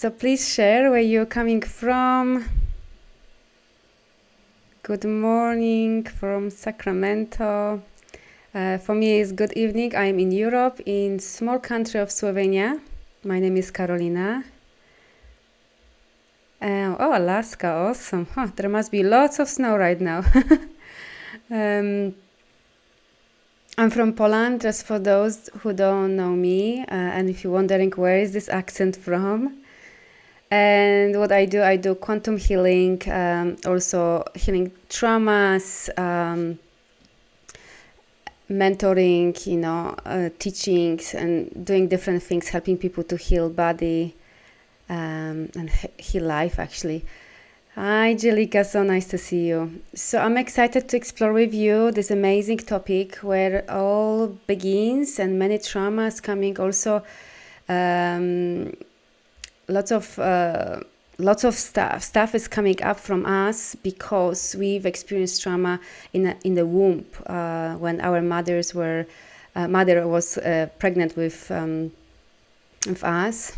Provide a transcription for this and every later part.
So please share where you're coming from. Good morning from Sacramento. For me, it's good evening. I'm in Europe, in small country of Slovenia. My name is Carolina. Oh, Alaska, awesome. There must be lots of snow right now. I'm from Poland, just for those who don't know me, and if you're wondering where is this accent from. And what I do quantum healing, also healing traumas, mentoring, teachings, and doing different things, helping people to heal body and heal life, actually. Hi, Jelika, so nice to see you. So I'm excited to explore with you this amazing topic where all begins and many traumas coming also. Lots of stuff is coming up from us because we've experienced trauma in the womb when our mother was pregnant with us.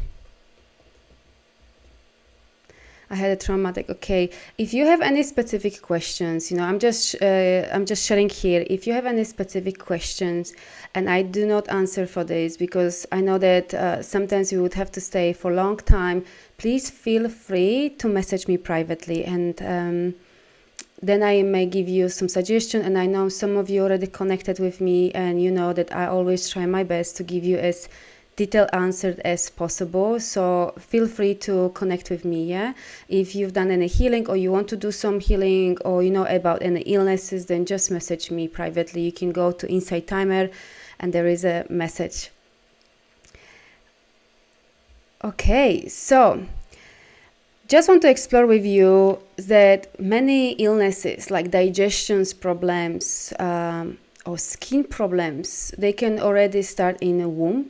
I had a traumatic. Okay, if you have any specific questions, I'm just sharing here. If you have any specific questions, and I do not answer for this because I know that sometimes you would have to stay for a long time, please feel free to message me privately, and then I may give you some suggestion. And I know some of you already connected with me, and you know that I always try my best to give you as detailed answer as possible. So feel free to connect with me. Yeah, if you've done any healing or you want to do some healing, or you know about any illnesses, then just message me privately. You can go to Inside Timer and there is a message. Okay, so just want to explore with you that many illnesses like digestion problems or skin problems, they can already start in a womb.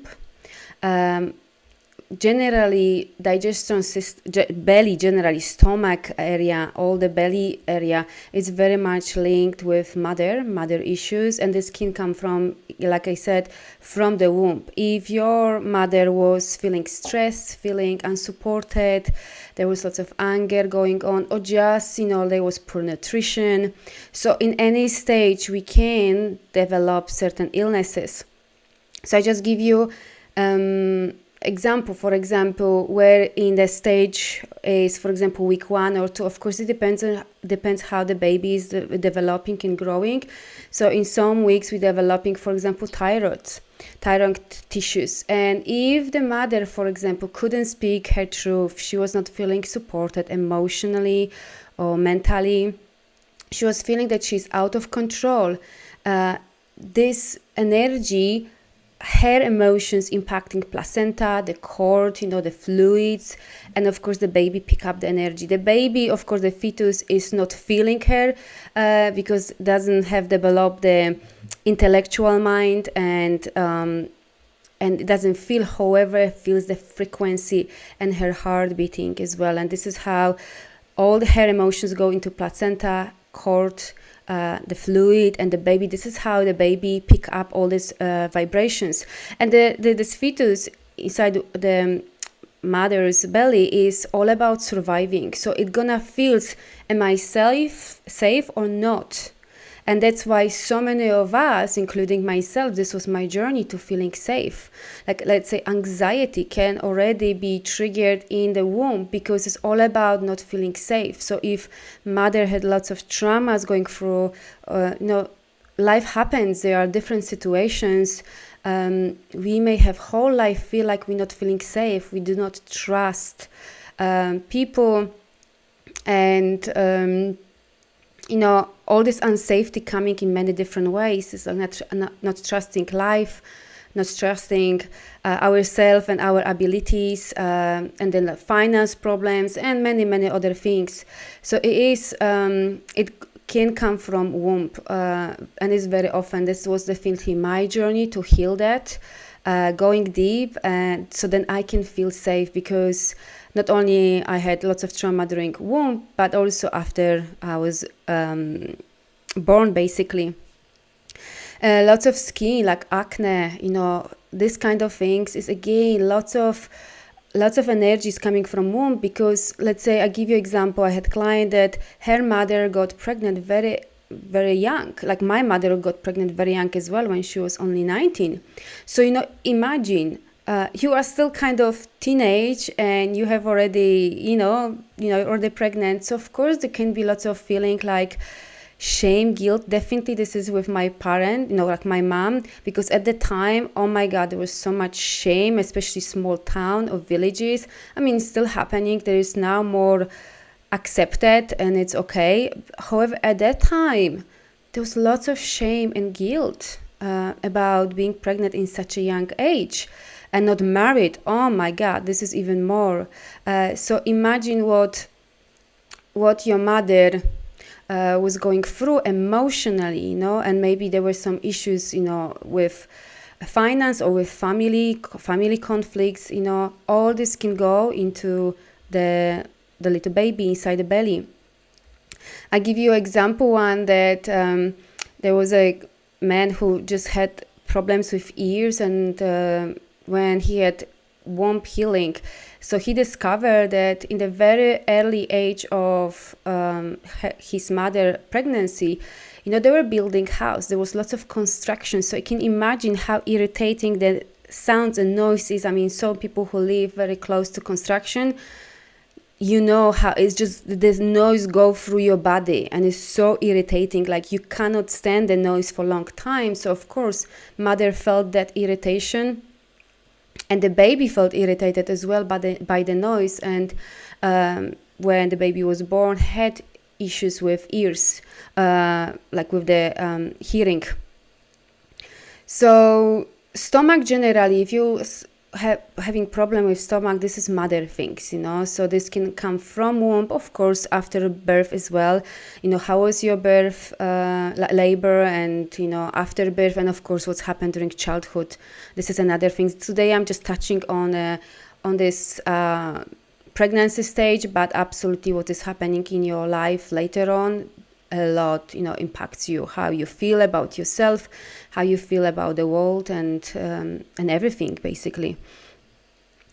Generally, digestion system, belly, generally stomach area, all the belly area is very much linked with mother issues, and this can come from, like I said, from the womb. If your mother was feeling stressed, feeling unsupported, there was lots of anger going on, or just, there was poor nutrition. So in any stage, we can develop certain illnesses. So I just give you example, for example, where in the stage is, for example, week 1 or 2. Of course, it depends how the baby is developing and growing. So in some weeks we're developing, for example, thyroid tissues, and if the mother, for example, couldn't speak her truth, she was not feeling supported emotionally or mentally, she was feeling that she's out of control, this energy, her emotions impacting placenta, the cord, the fluids, and of course the baby pick up the energy. The baby, of course, the fetus is not feeling her because it doesn't have developed the intellectual mind, and it doesn't feel, however, feels the frequency and her heart beating as well. And this is how all her emotions go into placenta, cord, the fluid, and the baby. This is how the baby pick up all these vibrations. And this fetus inside the mother's belly is all about surviving. So it's gonna feel, am I safe or not? And that's why so many of us, including myself, this was my journey to feeling safe. Like, let's say, anxiety can already be triggered in the womb because it's all about not feeling safe. So if mother had lots of traumas going through, life happens, there are different situations. We may have whole life feel like we're not feeling safe. We do not trust people, and all this unsafety coming in many different ways. Is not trusting life, not trusting ourselves and our abilities, and then finance problems and many other things. So it can come from womb, and it's very often, this was definitely my journey to heal that, going deep, and so then I can feel safe, because not only I had lots of trauma during womb, but also after I was born, basically. Lots of skin, like acne, this kind of things is, again, lots of lots of energy is coming from womb, because let's say I give you example. I had a client that her mother got pregnant very, very young. Like my mother got pregnant very young as well, when she was only 19. So, imagine you are still kind of teenage and you have already, already pregnant. So of course there can be lots of feeling like shame, guilt. Definitely this is with my parent, like my mom, because at the time, oh my God, there was so much shame, especially small town or villages. I mean, it's still happening. There is now more accepted and it's okay. However, at that time, there was lots of shame and guilt about being pregnant in such a young age and not married. Oh my God, this is even more. So imagine what your mother was going through emotionally, and maybe there were some issues, with finance or with family conflicts. All this can go into the little baby inside the belly. I give you example one that there was a man who just had problems with ears, and when he had womb healing, so he discovered that in the very early age of his mother pregnancy, they were building house. There was lots of construction. So you can imagine how irritating the sounds and noises. I mean, some people who live very close to construction, how it's just this noise go through your body and it's so irritating. Like you cannot stand the noise for a long time. So of course, mother felt that irritation. And the baby felt irritated as well by the noise. And when the baby was born, had issues with ears, like with the hearing. So stomach generally, if you having problem with stomach, this is mother things, so this can come from womb, of course, after birth as well. How was your birth, labor, and after birth, and of course what's happened during childhood. This is another thing. Today I'm just touching on this pregnancy stage, but absolutely what is happening in your life later on a lot impacts you, how you feel about yourself, how you feel about the world, and everything basically.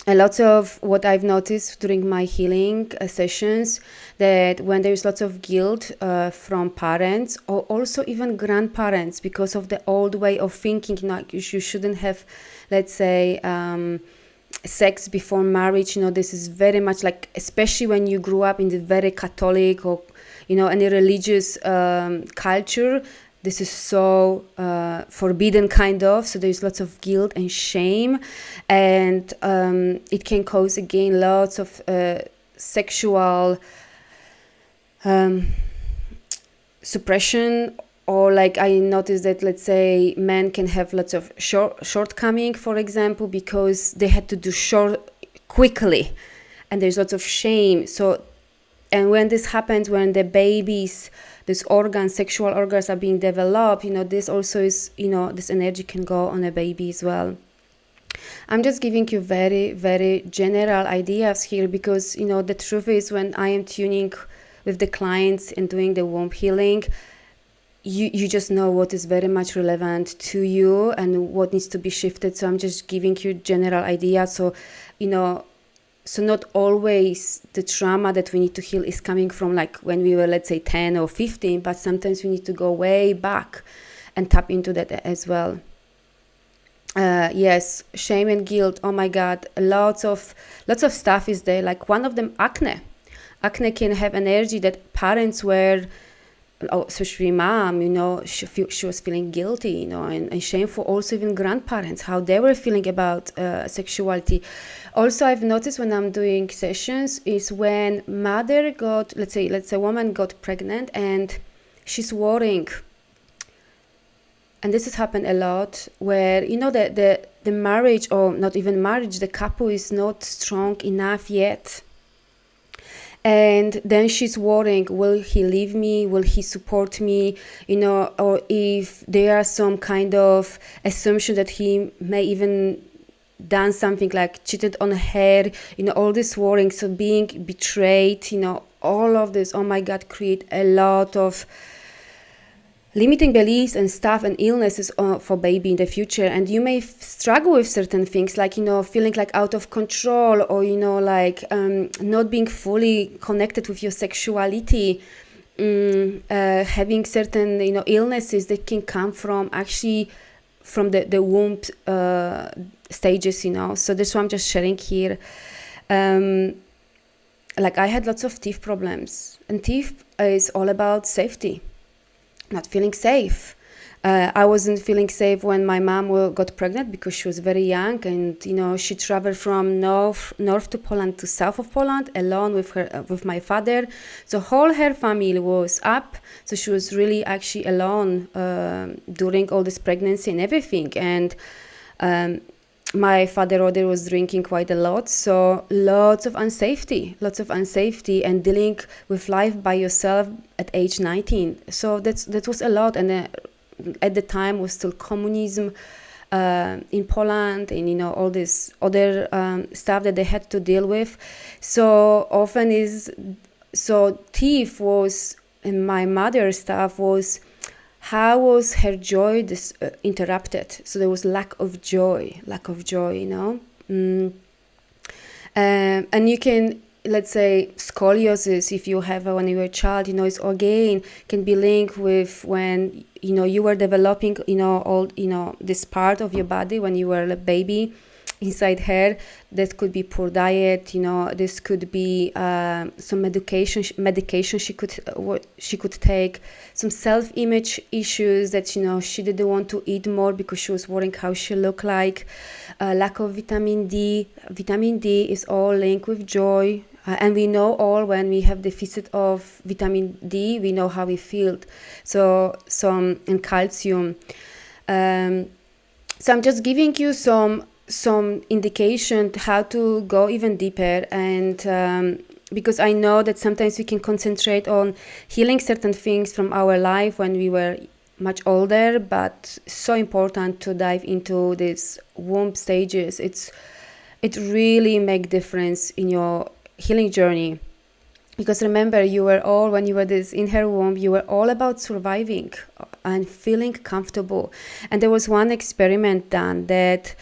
A lot of what I've noticed during my healing sessions, that when there's lots of guilt from parents or also even grandparents, because of the old way of thinking, you shouldn't have, let's say, sex before marriage. This is very much like, especially when you grew up in the very Catholic or any religious culture, this is so forbidden kind of. So there's lots of guilt and shame, and it can cause again lots of sexual suppression. Or like I noticed that, let's say, men can have lots of shortcoming, for example, because they had to do quickly, and there's lots of shame. So, and when this happens, when the babies, these organs, sexual organs are being developed, this also is, this energy can go on a baby as well. I'm just giving you very, very general ideas here, because, the truth is, when I am tuning with the clients and doing the womb healing, you just know what is very much relevant to you and what needs to be shifted. So I'm just giving you general ideas. So, so not always the trauma that we need to heal is coming from like when we were, let's say, 10 or 15, but sometimes we need to go way back and tap into that as well. Yes, shame and guilt. Oh my God, lots of stuff is there. Like one of them, acne. Acne can have energy that parents were, especially mom, she was feeling guilty, and shameful. Also even grandparents, how they were feeling about sexuality. Also, I've noticed when I'm doing sessions is when mother got, let's say woman got pregnant and she's worrying. And this has happened a lot where, the marriage, or not even marriage, the couple is not strong enough yet. And then she's worrying, will he leave me? Will he support me? Or if there are some kind of assumption that he may even done something like cheated on her, all this worrying. So being betrayed, all of this, oh my God, create a lot of limiting beliefs and stuff and illnesses for baby in the future. And you may struggle with certain things, like, feeling like out of control, or, like not being fully connected with your sexuality, having certain, illnesses that can come from the womb stages, So that's why I'm just sharing here. Like, I had lots of teeth problems, and teeth is all about safety. Not feeling safe. I wasn't feeling safe when my mom got pregnant, because she was very young, and she traveled from north to Poland to south of Poland alone with my father. So whole her family was up. So she was really actually alone during all this pregnancy and everything. And my father already was drinking quite a lot, so lots of unsafety, and dealing with life by yourself at age 19. So that was a lot. And at the time was still communism in Poland, and all this other stuff that they had to deal with. So often thief was, and my mother's stuff was, how was her joy interrupted? So there was lack of joy, and you can, let's say, scoliosis, if you have when you were a child, it's again can be linked with when you were developing, all this part of your body when you were a baby inside her. That could be poor diet, this could be some medication she could take, some self-image issues that she didn't want to eat more because she was worrying how she looked like, lack of vitamin D is all linked with joy, and we know all when we have deficit of vitamin D, we know how we feel. So and calcium. So I'm just giving you some indication how to go even deeper, and because I know that sometimes we can concentrate on healing certain things from our life when we were much older, but so important to dive into these womb stages. It really make difference in your healing journey, because remember, you were all, when you were in her womb, you were all about surviving and feeling comfortable. And there was one experiment done that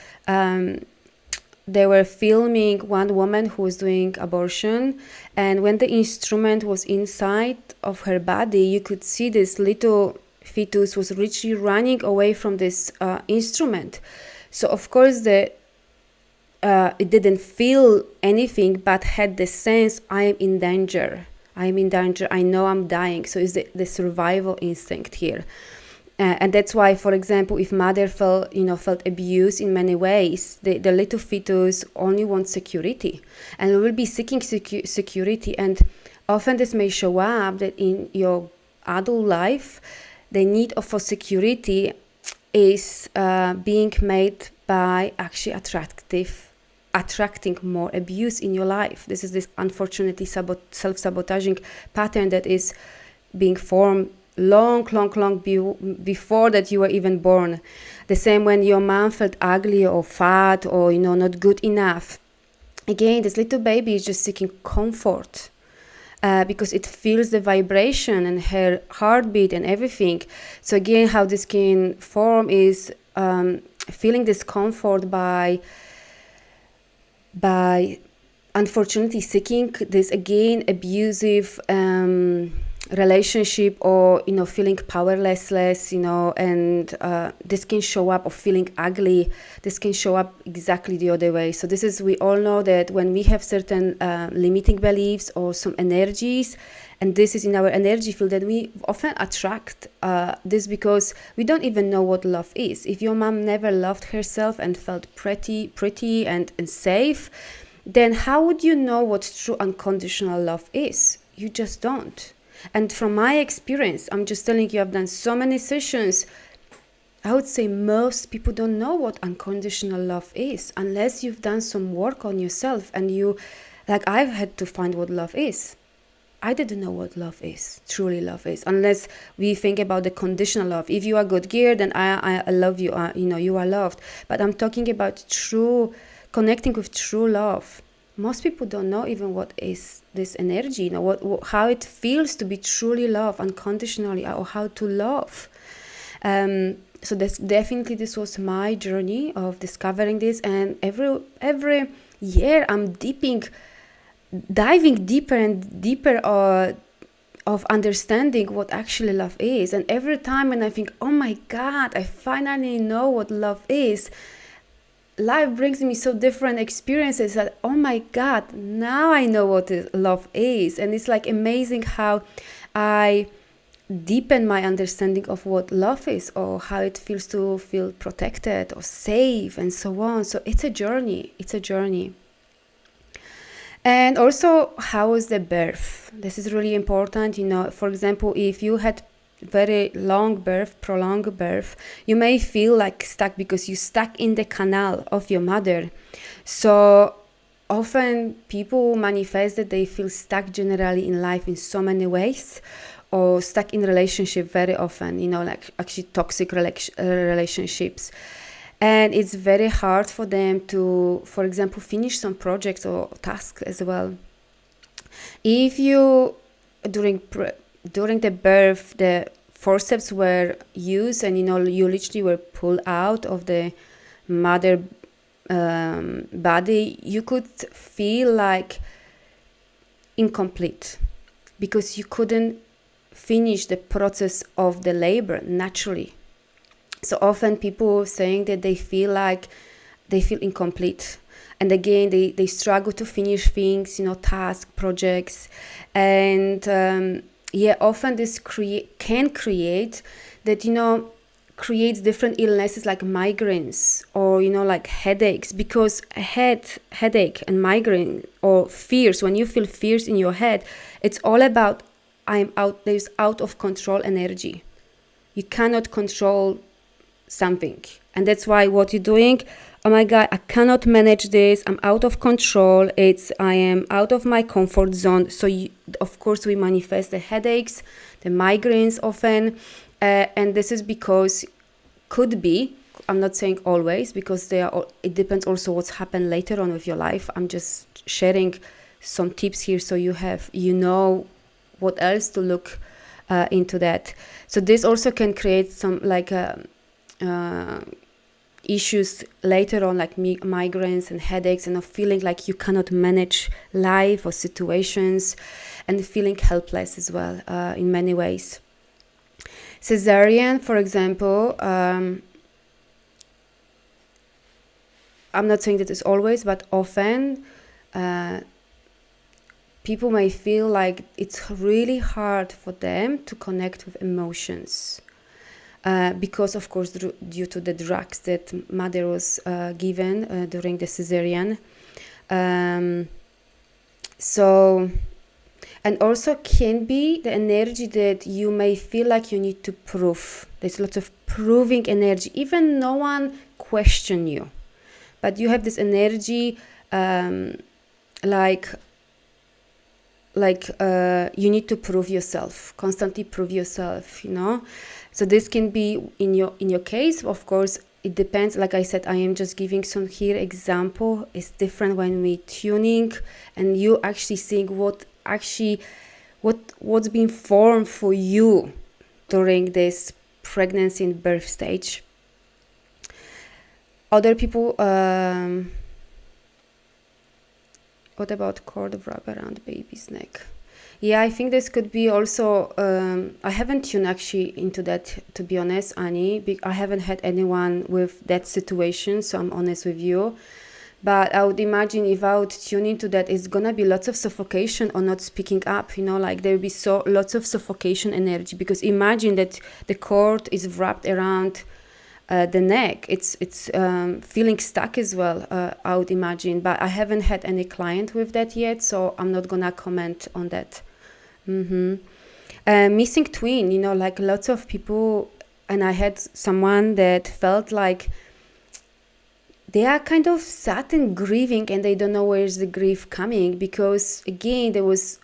they were filming one woman who was doing abortion, and when the instrument was inside of her body, you could see this little fetus was literally running away from this instrument. So of course it didn't feel anything, but had the sense, I'm in danger, I know I'm dying. So it's the survival instinct here. And that's why, for example, if mother felt abused in many ways, the little fetus only wants security and will be seeking security. And often this may show up that in your adult life, the need for security is being made by actually attracting more abuse in your life. This is this unfortunately self-sabotaging pattern that is being formed long before that you were even born. The same when your mom felt ugly or fat or not good enough. Again, this little baby is just seeking comfort because it feels the vibration and her heartbeat and everything. So again, how this can form is feeling discomfort by unfortunately seeking this, again, abusive relationship, or feeling powerless, and this can show up of feeling ugly. This can show up exactly the other way. So we all know that when we have certain limiting beliefs or some energies, and this is in our energy field, that we often attract this, because we don't even know what love is. If your mom never loved herself and felt pretty and safe, then how would you know what true unconditional love is? You just don't. And from my experience, I'm just telling you, I've done so many sessions. I would say most people don't know what unconditional love is unless you've done some work on yourself, and I've had to find what love is. I didn't know what love is, truly love is, unless we think about the conditional love. If you are good gear, then I love you, you are loved. But I'm talking about connecting with true love. Most people don't know even what is this energy, how it feels to be truly loved unconditionally, or how to love. So this was my journey of discovering this, and every year I'm diving deeper and deeper of understanding what actually love is. And every time when I think, oh my God, I finally know what love is, life brings me so different experiences that, oh my God, now I know what love is. And it's like amazing how I deepen my understanding of what love is, or how it feels to feel protected or safe and so on. So it's a journey. And also, how was the birth? This is really important. For example, if you had very long birth, prolonged birth, you may feel like stuck because you're stuck in the canal of your mother. So often people manifest that they feel stuck generally in life in so many ways, or stuck in relationship very often, like actually toxic relationships. And it's very hard for them to, for example, finish some projects or tasks as well. If you, during the birth, the forceps were used and, you literally were pulled out of the mother body, you could feel like incomplete because you couldn't finish the process of the labor naturally. So often people saying that they feel incomplete. And again, they struggle to finish things, tasks, projects. And often this can create that, creates different illnesses like migraines or, like headaches, because a headache and migraine or fears, when you feel fears in your head, it's all about there's out of control energy. You cannot control something, and that's why what you're doing, oh my God, I cannot manage this, I'm out of control, I am out of my comfort zone. So of course we manifest the headaches, the migraines often, and this is because, could be, I'm not saying always, because it depends also what's happened later on with your life. I'm just sharing some tips here so you know what else to look into that. So this also can create some like issues later on, like migraines and headaches, and of feeling like you cannot manage life or situations, and feeling helpless as well in many ways. Cesarean, for example, I'm not saying that it's always, but often people may feel like it's really hard for them to connect with emotions. Because of course due to the drugs that mother was given during the cesarean. And also can be the energy that you may feel like you need to prove. There's lots of proving energy, even no one question you, but you have this energy like you need to prove yourself, constantly prove yourself, So this can be in your case. Of course, it depends. Like I said, I am just giving some here example. It's different when we tuning and you actually seeing what's being formed for you during this pregnancy and birth stage. Other people, what about cord wrap around baby's neck? Yeah, I think this could be also, I haven't tuned actually into that, to be honest, Annie. I haven't had anyone with that situation, so I'm honest with you. But I would imagine if I would tune into that, it's gonna be lots of suffocation or not speaking up, like there will be lots of suffocation energy, because imagine that the cord is wrapped around the neck. It's feeling stuck as well, I would imagine. But I haven't had any client with that yet, so I'm not gonna comment on that. Missing twin, like lots of people, and I had someone that felt like they are kind of sad and grieving, and they don't know where's the grief coming, because again there was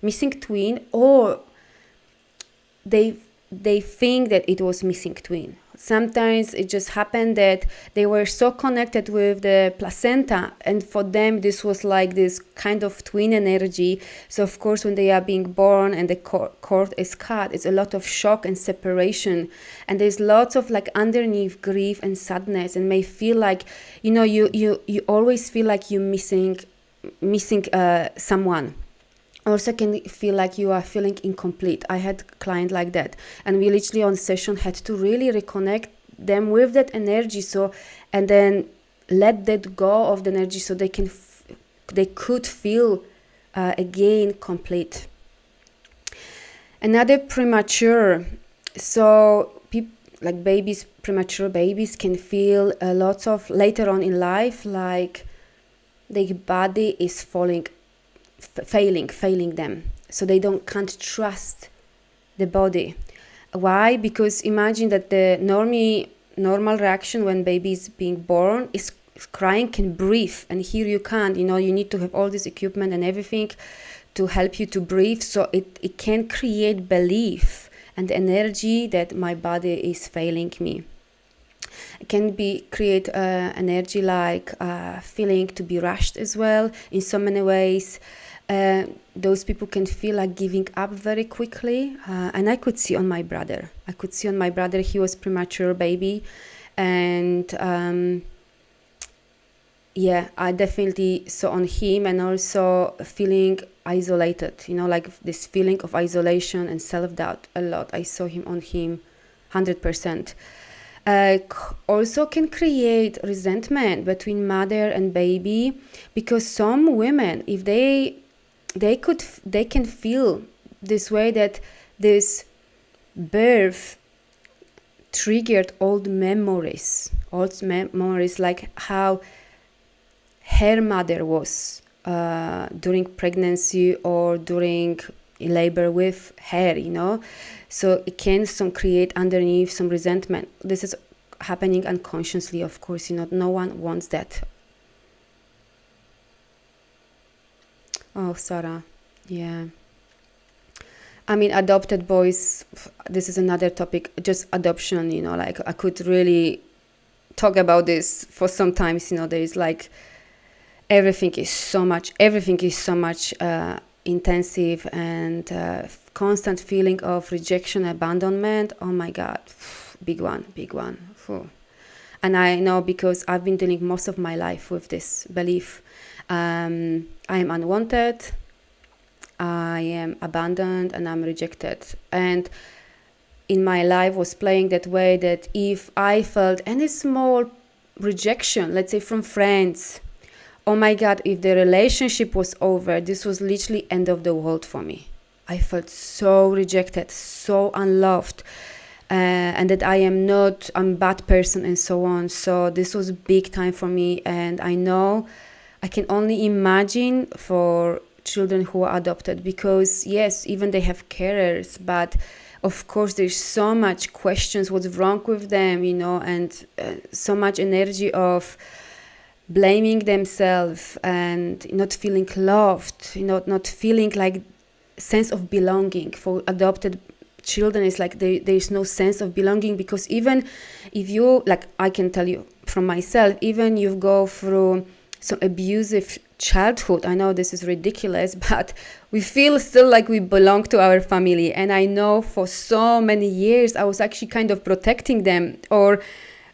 missing twin, or they think that it was missing twin. Sometimes it just happened that they were so connected with the placenta, and for them this was like this kind of twin energy. So of course when they are being born and the cord is cut, it's a lot of shock and separation, and there's lots of like underneath grief and sadness, and may feel like, you know, you always feel like you're missing someone. Also can feel like you are feeling incomplete. I had a client like that, and we literally on session had to really reconnect them with that energy, so, and then let that go of the energy so they could feel again complete. Another premature, so like babies, premature babies can feel lots of later on in life, like their body is failing them, so they can't trust the body. Why? Because imagine that the normal reaction when baby is being born is crying, can breathe, and here you can't, you know, you need to have all this equipment and everything to help you to breathe, so it can create belief and energy that my body is failing me. It can create energy like feeling to be rushed as well in so many ways. Those people can feel like giving up very quickly, and I could see on my brother. He was premature baby, and yeah, I definitely saw on him, and also feeling isolated, you know, like this feeling of isolation and self-doubt a lot. I saw him on him 100%. Also can create resentment between mother and baby, because some women, if they can feel this way, that this birth triggered old memories, like how her mother was during pregnancy or during labor with her, you know. So it can create underneath some resentment. This is happening unconsciously, of course, you know, no one wants that. Oh, Sarah, yeah. I mean, adopted boys, this is another topic, just adoption, you know, like I could really talk about this for some times, you know. There is like, everything is so much intensive, and constant feeling of rejection, abandonment. Oh my God, big one. Whew. And I know, because I've been dealing most of my life with this belief. I am unwanted, I am abandoned, and I'm rejected. And in my life was playing that way, that if I felt any small rejection, let's say from friends, oh my God, if the relationship was over, this was literally end of the world for me. I felt so rejected, so unloved, and that I'm a bad person and so on. So this was big time for me, and I know I can only imagine for children who are adopted, because yes, even they have carers, but of course there's so much questions, what's wrong with them, you know, and so much energy of blaming themselves and not feeling loved, you know, not feeling like sense of belonging. For adopted children, it's like there is no sense of belonging, because even if you, like, I can tell you from myself, even you go through some abusive childhood, I know this is ridiculous, but we feel still like we belong to our family. And I know for so many years I was actually kind of protecting them, or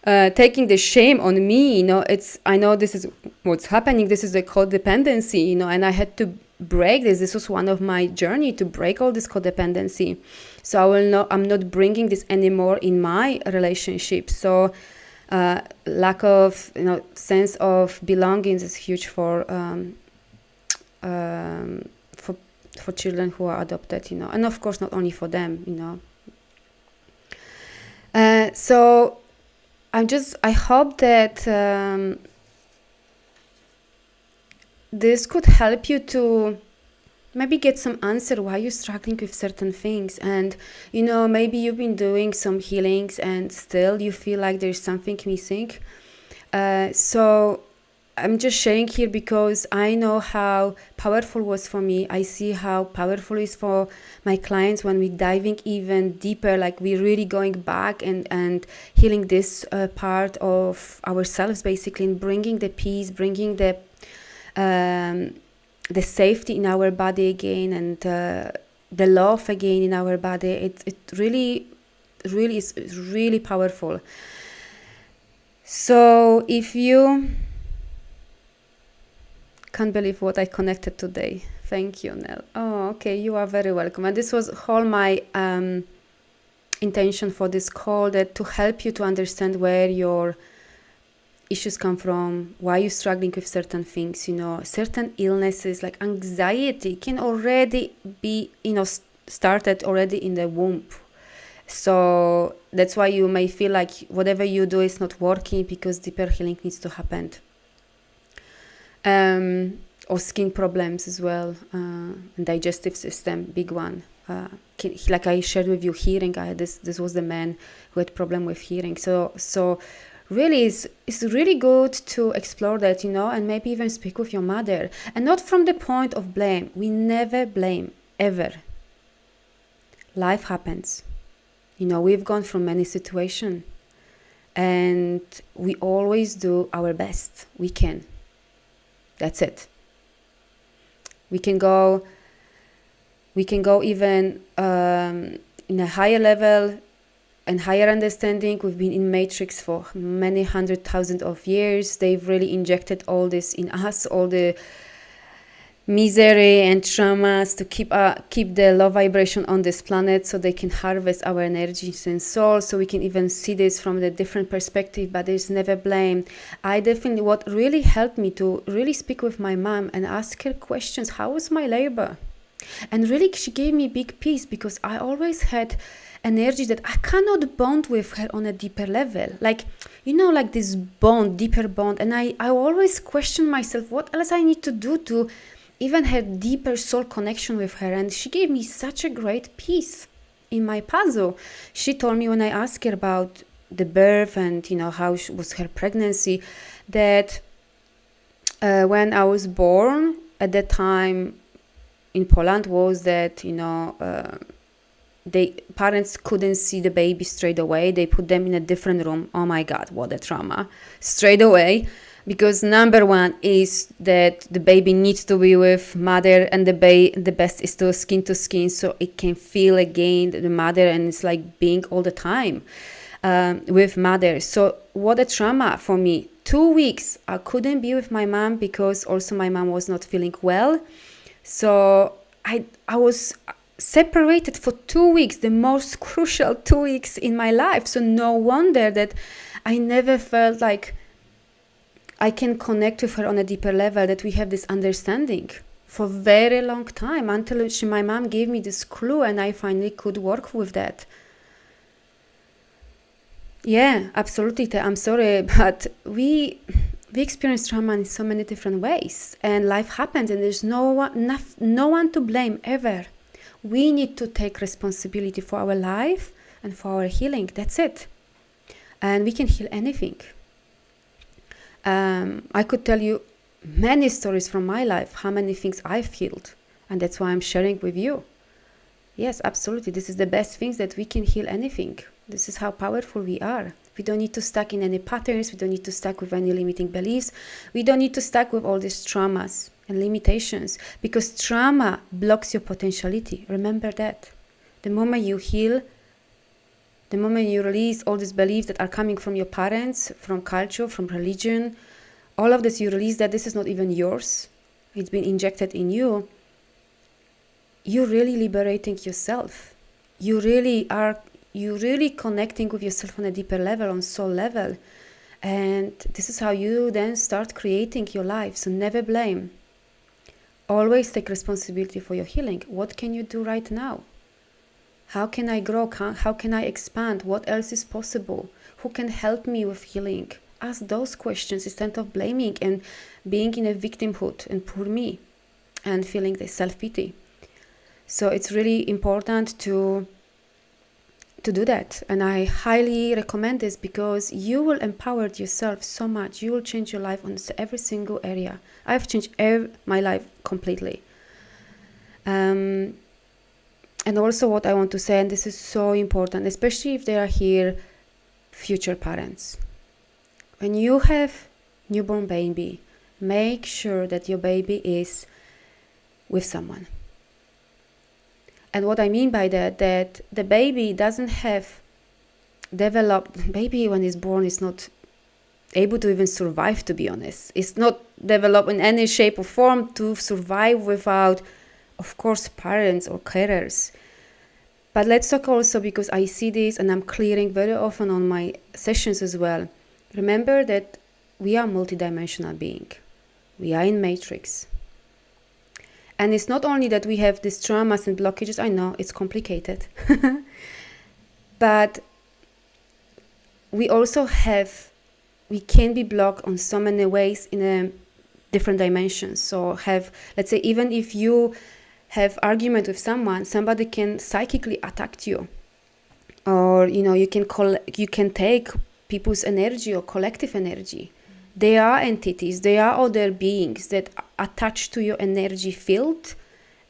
taking the shame on me, you know. I know this is what's happening, this is the codependency, you know, and I had to break this was one of my journey, to break all this codependency. So I'm not bringing this anymore in my relationship. So lack of, you know, sense of belonging is huge for children who are adopted, you know, and of course not only for them, you know. So I hope that this could help you to maybe get some answer why you're struggling with certain things. And, you know, maybe you've been doing some healings and still you feel like there's something missing. So I'm just sharing here because I know how powerful it was for me. I see how powerful it is for my clients when we're diving even deeper, like we're really going back and healing this part of ourselves, basically, and bringing the peace, bringing the safety in our body again, and the love again in our body. It really is really powerful. So if you can't believe what I connected today. Thank you, Nell. Oh, okay, you are very welcome. And this was all my intention for this call, that to help you to understand where your issues come from, why you're struggling with certain things. Certain illnesses like anxiety can already be, started already in the womb. So that's why you may feel like whatever you do is not working, because deeper healing needs to happen. Or skin problems as well, and digestive system, big one. Like I shared with you, hearing. This was the man who had problem with hearing. So really, it's really good to explore that, and maybe even speak with your mother, and not from the point of blame. We never blame, ever. Life happens. We've gone through many situations, and we always do our best. We can. That's it. We can go even in a higher level and higher understanding. We've been in Matrix for many 100,000 of years. They've really injected all this in us, all the misery and traumas, to keep the low vibration on this planet, so they can harvest our energies and soul. So we can even see this from the different perspective, but there's never blame. What really helped me to really speak with my mom and ask her questions. How was my labor? And really, she gave me big peace, because I always had energy that I cannot bond with her on a deeper level, like this bond, deeper bond. And I always question myself, what else I need to do to even have deeper soul connection with her. And she gave me such a great peace in my puzzle. She told me, when I asked her about the birth and how was her pregnancy, that when I was born, at that time in Poland, was that parents couldn't see the baby straight away. They put them in a different room. Oh my God, what a trauma! Straight away. Because number one is that the baby needs to be with mother, and the best is to skin, so it can feel again the mother, and it's like being all the time with mother. So what a trauma for me. 2 weeks I couldn't be with my mom, because also my mom was not feeling well. So I was separated for 2 weeks, the most crucial 2 weeks in my life. So no wonder that I never felt like I can connect with her on a deeper level, that we have this understanding for a very long time, until my mom gave me this clue, and I finally could work with that. Yeah, absolutely. I'm sorry, but we experience trauma in so many different ways, and life happens, and there's no one to blame ever. We need to take responsibility for our life and for our healing. That's it. And we can heal anything. I could tell you many stories from my life, how many things I've healed, and that's why I'm sharing with you. Yes, absolutely. This is the best things, that we can heal anything. This is how powerful we are. We don't need to stuck in any patterns. We don't need to stuck with any limiting beliefs. We don't need to stuck with all these traumas and limitations, because trauma blocks your potentiality. Remember that. The moment you heal, the moment you release all these beliefs that are coming from your parents, from culture, from religion, all of this, you release that this is not even yours. It's been injected in you. You're really liberating yourself. You really connecting with yourself on a deeper level, on soul level. And this is how you then start creating your life. So never blame. Always take responsibility for your healing. What can you do right now? How can I grow? How can I expand? What else is possible? Who can help me with healing? Ask those questions instead of blaming and being in a victimhood and poor me and feeling the self-pity. So it's really important to to do that. And I highly recommend this because you will empower yourself so much. You will change your life on every single area. I've changed my life completely. And also what I want to say, and this is so important, especially if there are here future parents. When you have newborn baby, make sure that your baby is with someone. And what I mean by that the baby doesn't have developed, baby when it's born is not able to even survive, to be honest. It's not developed in any shape or form to survive without, of course, parents or carers. But let's talk also, because I see this and I'm clearing very often on my sessions as well. Remember that we are multidimensional being. We are in matrix. And it's not only that we have these traumas and blockages. I know it's complicated. But we also we can be blocked on so many ways in a different dimensions. So let's say, even if you have argument with someone, somebody can psychically attack you. Or, you can take people's energy or collective energy. They are entities, they are other beings that attach to your energy field,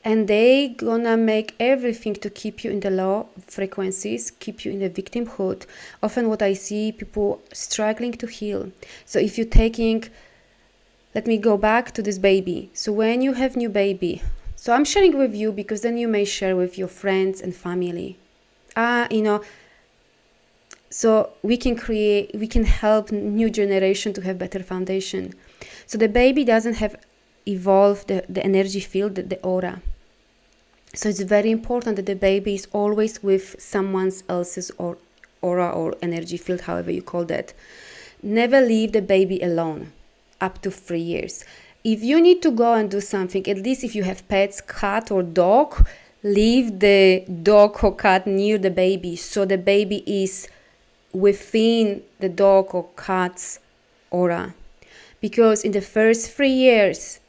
and they gonna make everything to keep you in the low frequencies, keep you in the victimhood. Often what I see, people struggling to heal. So if you're let me go back to this baby. So when you have new baby, so I'm sharing with you because then you may share with your friends and family. So we can help new generation to have better foundation. So the baby doesn't have evolved the energy field, the aura. So it's very important that the baby is always with someone else's aura or energy field, however you call that. Never leave the baby alone up to 3 years. If you need to go and do something, at least if you have pets, cat or dog, leave the dog or cat near the baby, so the baby is within the dog or cat's aura. Because in the first 3 years,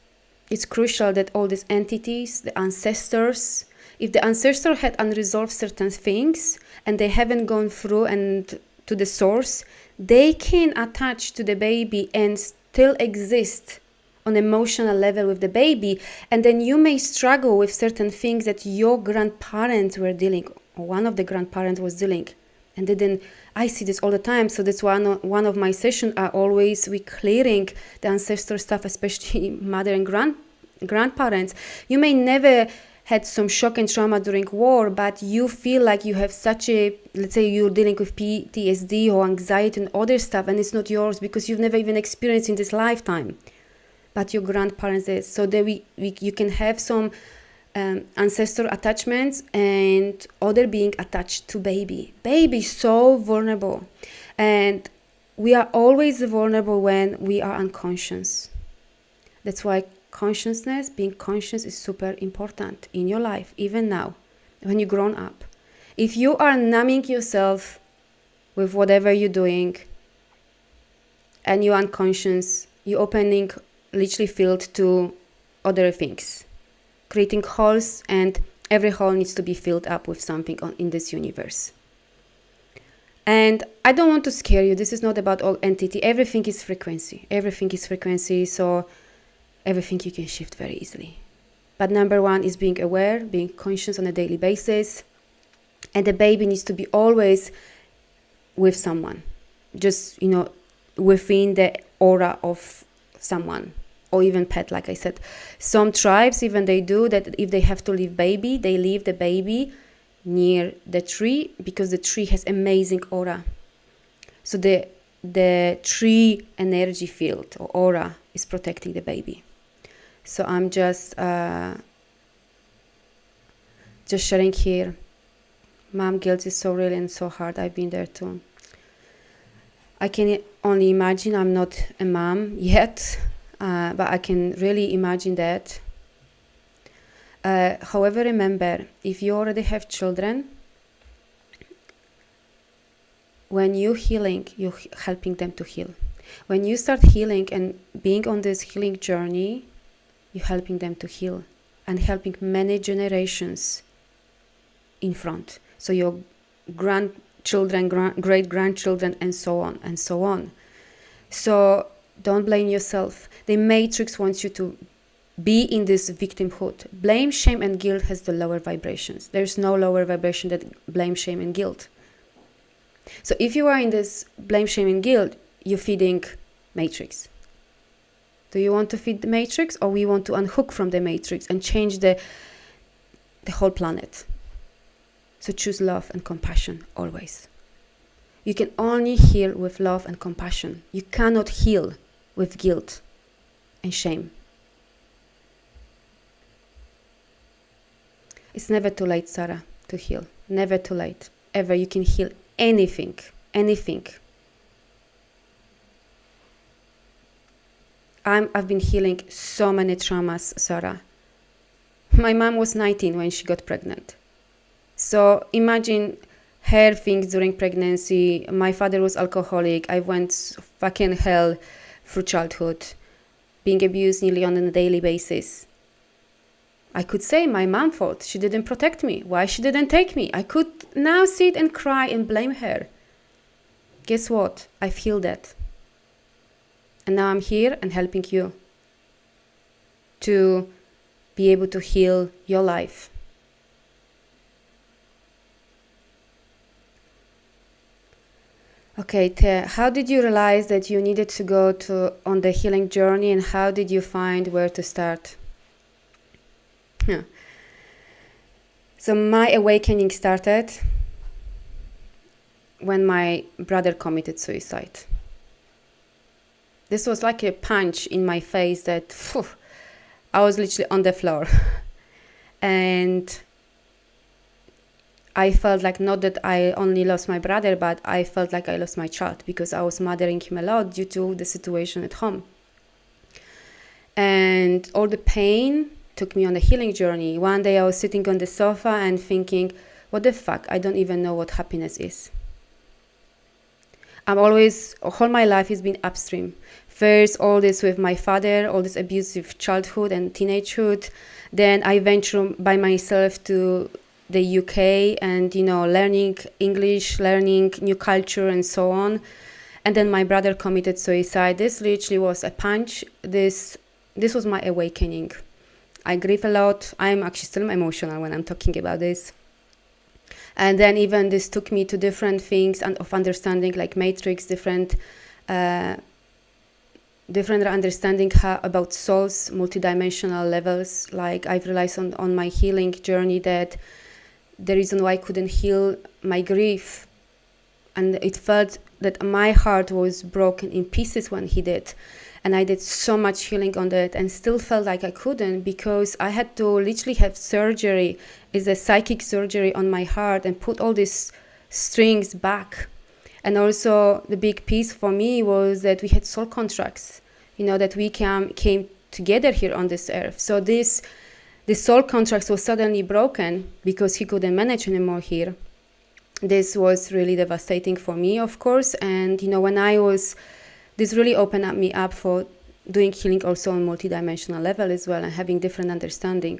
it's crucial that all these entities, the ancestors, if the ancestor had unresolved certain things and they haven't gone through and to the source, they can attach to the baby and still exist on emotional level with the baby. And then you may struggle with certain things that your grandparents were dealing, or one of the grandparents was dealing. And then I see this all the time. So that's one of my sessions are always we clearing the ancestor stuff, especially mother and grandparents. You may never had some shock and trauma during war, but you feel like you have such a, let's say you're dealing with PTSD or anxiety and other stuff, and it's not yours because you've never even experienced in this lifetime. But your grandparents did. So that you can have some ancestor attachments and other being attached to baby. Baby is so vulnerable, and we are always vulnerable when we are unconscious. That's why consciousness, being conscious, is super important in your life, even now when you're grown up. If you are numbing yourself with whatever you're doing and you're unconscious, you're opening literally field to other things, creating holes, and every hole needs to be filled up with something in this universe. And I don't want to scare you. This is not about all entity. Everything is frequency. Everything is frequency, so everything you can shift very easily. But number one is being aware, being conscious on a daily basis. And the baby needs to be always with someone, just, within the aura of someone. Or even pet, like I said. Some tribes, even they do that. If they have to leave baby, they leave the baby near the tree, because the tree has amazing aura. So the tree energy field or aura is protecting the baby. So I'm just sharing here. Mom guilt is so real and so hard. I've been there too. I can only imagine. I'm not a mom yet. But I can really imagine that. However, remember, if you already have children, when you're healing, you're helping them to heal. When you start healing and being on this healing journey, you're helping them to heal and helping many generations in front. So your grandchildren, great-grandchildren, and so on and so on. So don't blame yourself. The matrix wants you to be in this victimhood. Blame, shame, and guilt has the lower vibrations. There's no lower vibration than blame, shame, and guilt. So if you are in this blame, shame, and guilt, you're feeding matrix. Do you want to feed the matrix, or we want to unhook from the matrix and change the whole planet? So choose love and compassion always. You can only heal with love and compassion. You cannot heal with guilt and shame. It's never too late, Sarah, to heal. Never too late. Ever. You can heal anything. Anything. I've been healing so many traumas, Sarah. My mom was 19 when she got pregnant. So imagine her things during pregnancy. My father was alcoholic. I went fucking hell through childhood, being abused nearly on a daily basis. I could say my mom fault. She didn't protect me. Why she didn't take me? I could now sit and cry and blame her. Guess what? I feel that. And now I'm here and helping you to be able to heal your life. Okay, Thea, how did you realize that you needed to go on the healing journey, and how did you find where to start? So my awakening started when my brother committed suicide. This was like a punch in my face that I was literally on the floor. And I felt like, not that I only lost my brother, but I felt like I lost my child, because I was mothering him a lot due to the situation at home. And all the pain took me on a healing journey. One day I was sitting on the sofa and thinking, what the fuck? I don't even know what happiness is. All my life has been upstream. First, all this with my father, all this abusive childhood and teenagehood. Then I ventured by myself to the UK and, learning English, learning new culture and so on. And then my brother committed suicide. This literally was a punch. This was my awakening. I grieve a lot. I'm actually still emotional when I'm talking about this. And then even this took me to different things and of understanding, like matrix, different understanding about souls, multidimensional levels. Like I've realized on my healing journey that the reason why I couldn't heal my grief, and it felt that my heart was broken in pieces when he did. And I did so much healing on that and still felt like I couldn't, because I had to literally have surgery, is a psychic surgery on my heart, and put all these strings back. And also the big piece for me was that we had soul contracts, that we came together here on this earth. So the soul contracts was suddenly broken because he couldn't manage anymore here. This was really devastating for me, of course. And, this really opened me up for doing healing also on multidimensional level as well, and having different understanding.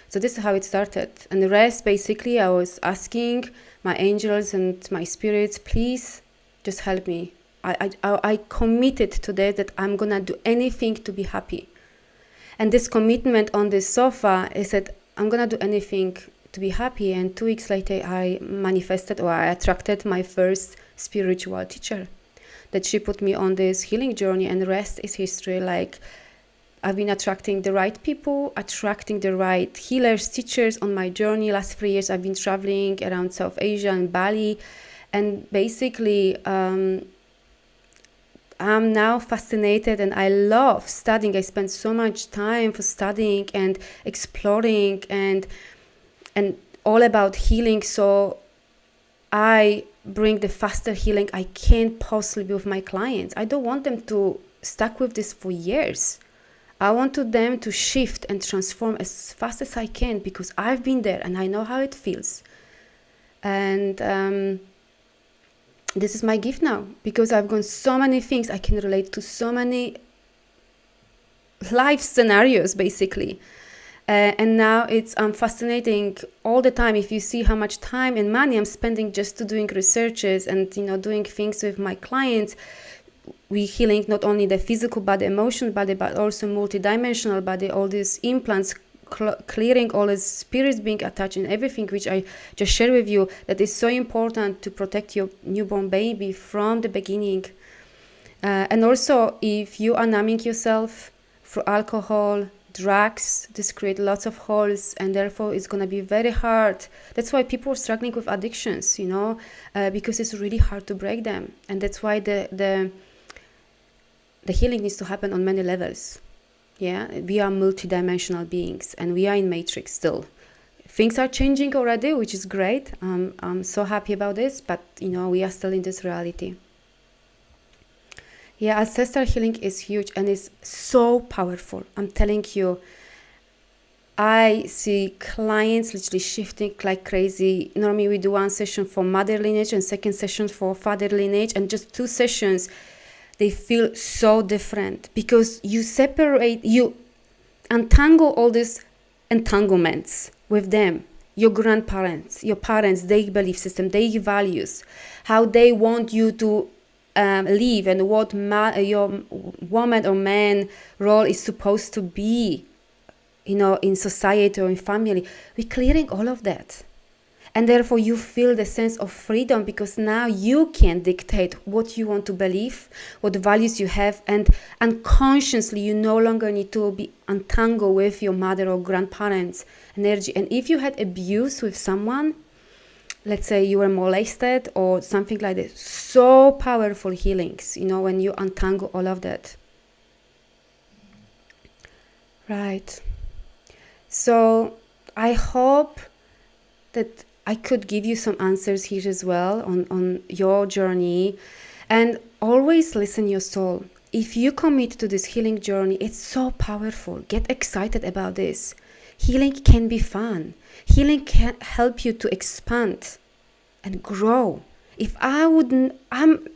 So this is how it started. And the rest, basically, I was asking my angels and my spirits, please just help me. I committed to that I'm going to do anything to be happy. And this commitment on this sofa is that I'm going to do anything to be happy. And 2 weeks later, I manifested, or I attracted my first spiritual teacher. That she put me on this healing journey, and the rest is history. Like, I've been attracting the right people, attracting the right healers, teachers on my journey. Last 3 years, I've been traveling around South Asia and Bali. And basically, I'm now fascinated, and I love studying. I spend so much time for studying and exploring and all about healing. So I bring the faster healing I can possibly with my clients. I don't want them to stuck with this for years. I want them to shift and transform as fast as I can, because I've been there and I know how it feels. And this is my gift now, because I've gone so many things. I can relate to so many life scenarios, basically. And now it's fascinating all the time. If you see how much time and money I'm spending just to doing researches and doing things with my clients, we healing not only the physical body, emotional body, but also multidimensional body, all these implants, clearing all the spirits being attached and everything, which I just share with you, that is so important to protect your newborn baby from the beginning. And also, if you are numbing yourself through alcohol, drugs, this create lots of holes, and therefore it's going to be very hard. That's why people are struggling with addictions, because it's really hard to break them. And that's why the healing needs to happen on many levels. Yeah, we are multidimensional beings, and we are in matrix still. Things are changing already, which is great. I'm so happy about this, but we are still in this reality. Yeah, ancestor healing is huge and is so powerful. I'm telling you, I see clients literally shifting like crazy. Normally we do one session for mother lineage and second session for father lineage, and just 2 sessions, they feel so different because you untangle all these entanglements with them, your grandparents, your parents, their belief system, their values, how they want you to live, and what your woman or man role is supposed to be, in society or in family. We're clearing all of that. And therefore you feel the sense of freedom, because now you can dictate what you want to believe, what values you have, and unconsciously you no longer need to be entangled with your mother or grandparents' energy. And if you had abuse with someone, let's say you were molested or something like that, so powerful healings, when you untangle all of that. Right. So I hope that I could give you some answers here as well on your journey. And always listen your soul. If you commit to this healing journey, it's so powerful. Get excited about this. Healing can be fun. Healing can help you to expand and grow. If I wouldn't, I'm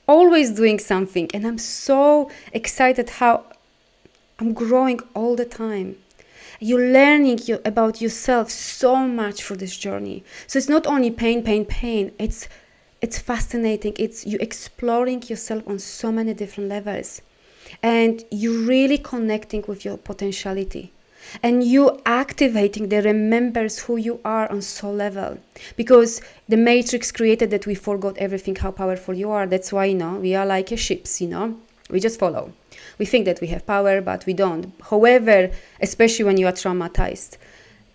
always doing something, and I'm so excited how I'm growing all the time. You're learning about yourself so much through this journey. So it's not only pain. It's fascinating. It's you exploring yourself on so many different levels, and you really connecting with your potentiality, and you activating the remembers who you are on soul level, because the matrix created that we forgot everything, how powerful you are. That's why we are like a ships, we just follow. We think that we have power, but we don't. However, especially when you are traumatized.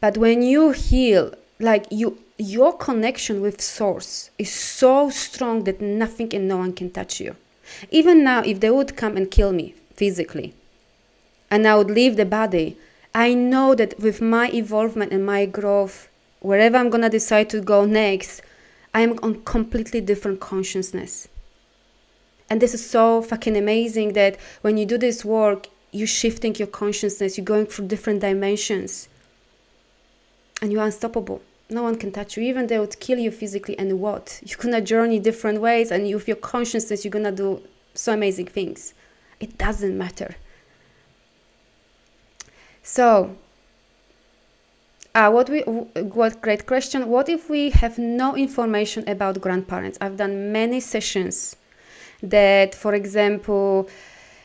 But when you heal, like your connection with source is so strong that nothing and no one can touch you. Even now, if they would come and kill me physically, and I would leave the body, I know that with my evolvement and my growth, wherever I'm going to decide to go next, I'm on completely different consciousness. And this is so fucking amazing that when you do this work, you're shifting your consciousness, you're going through different dimensions, and you're unstoppable. No one can touch you. Even they would kill you physically, and what? You're going to journey different ways, and with your consciousness, you're going to do so amazing things. It doesn't matter. So, what great question. What if we have no information about grandparents? I've done many sessions that, for example,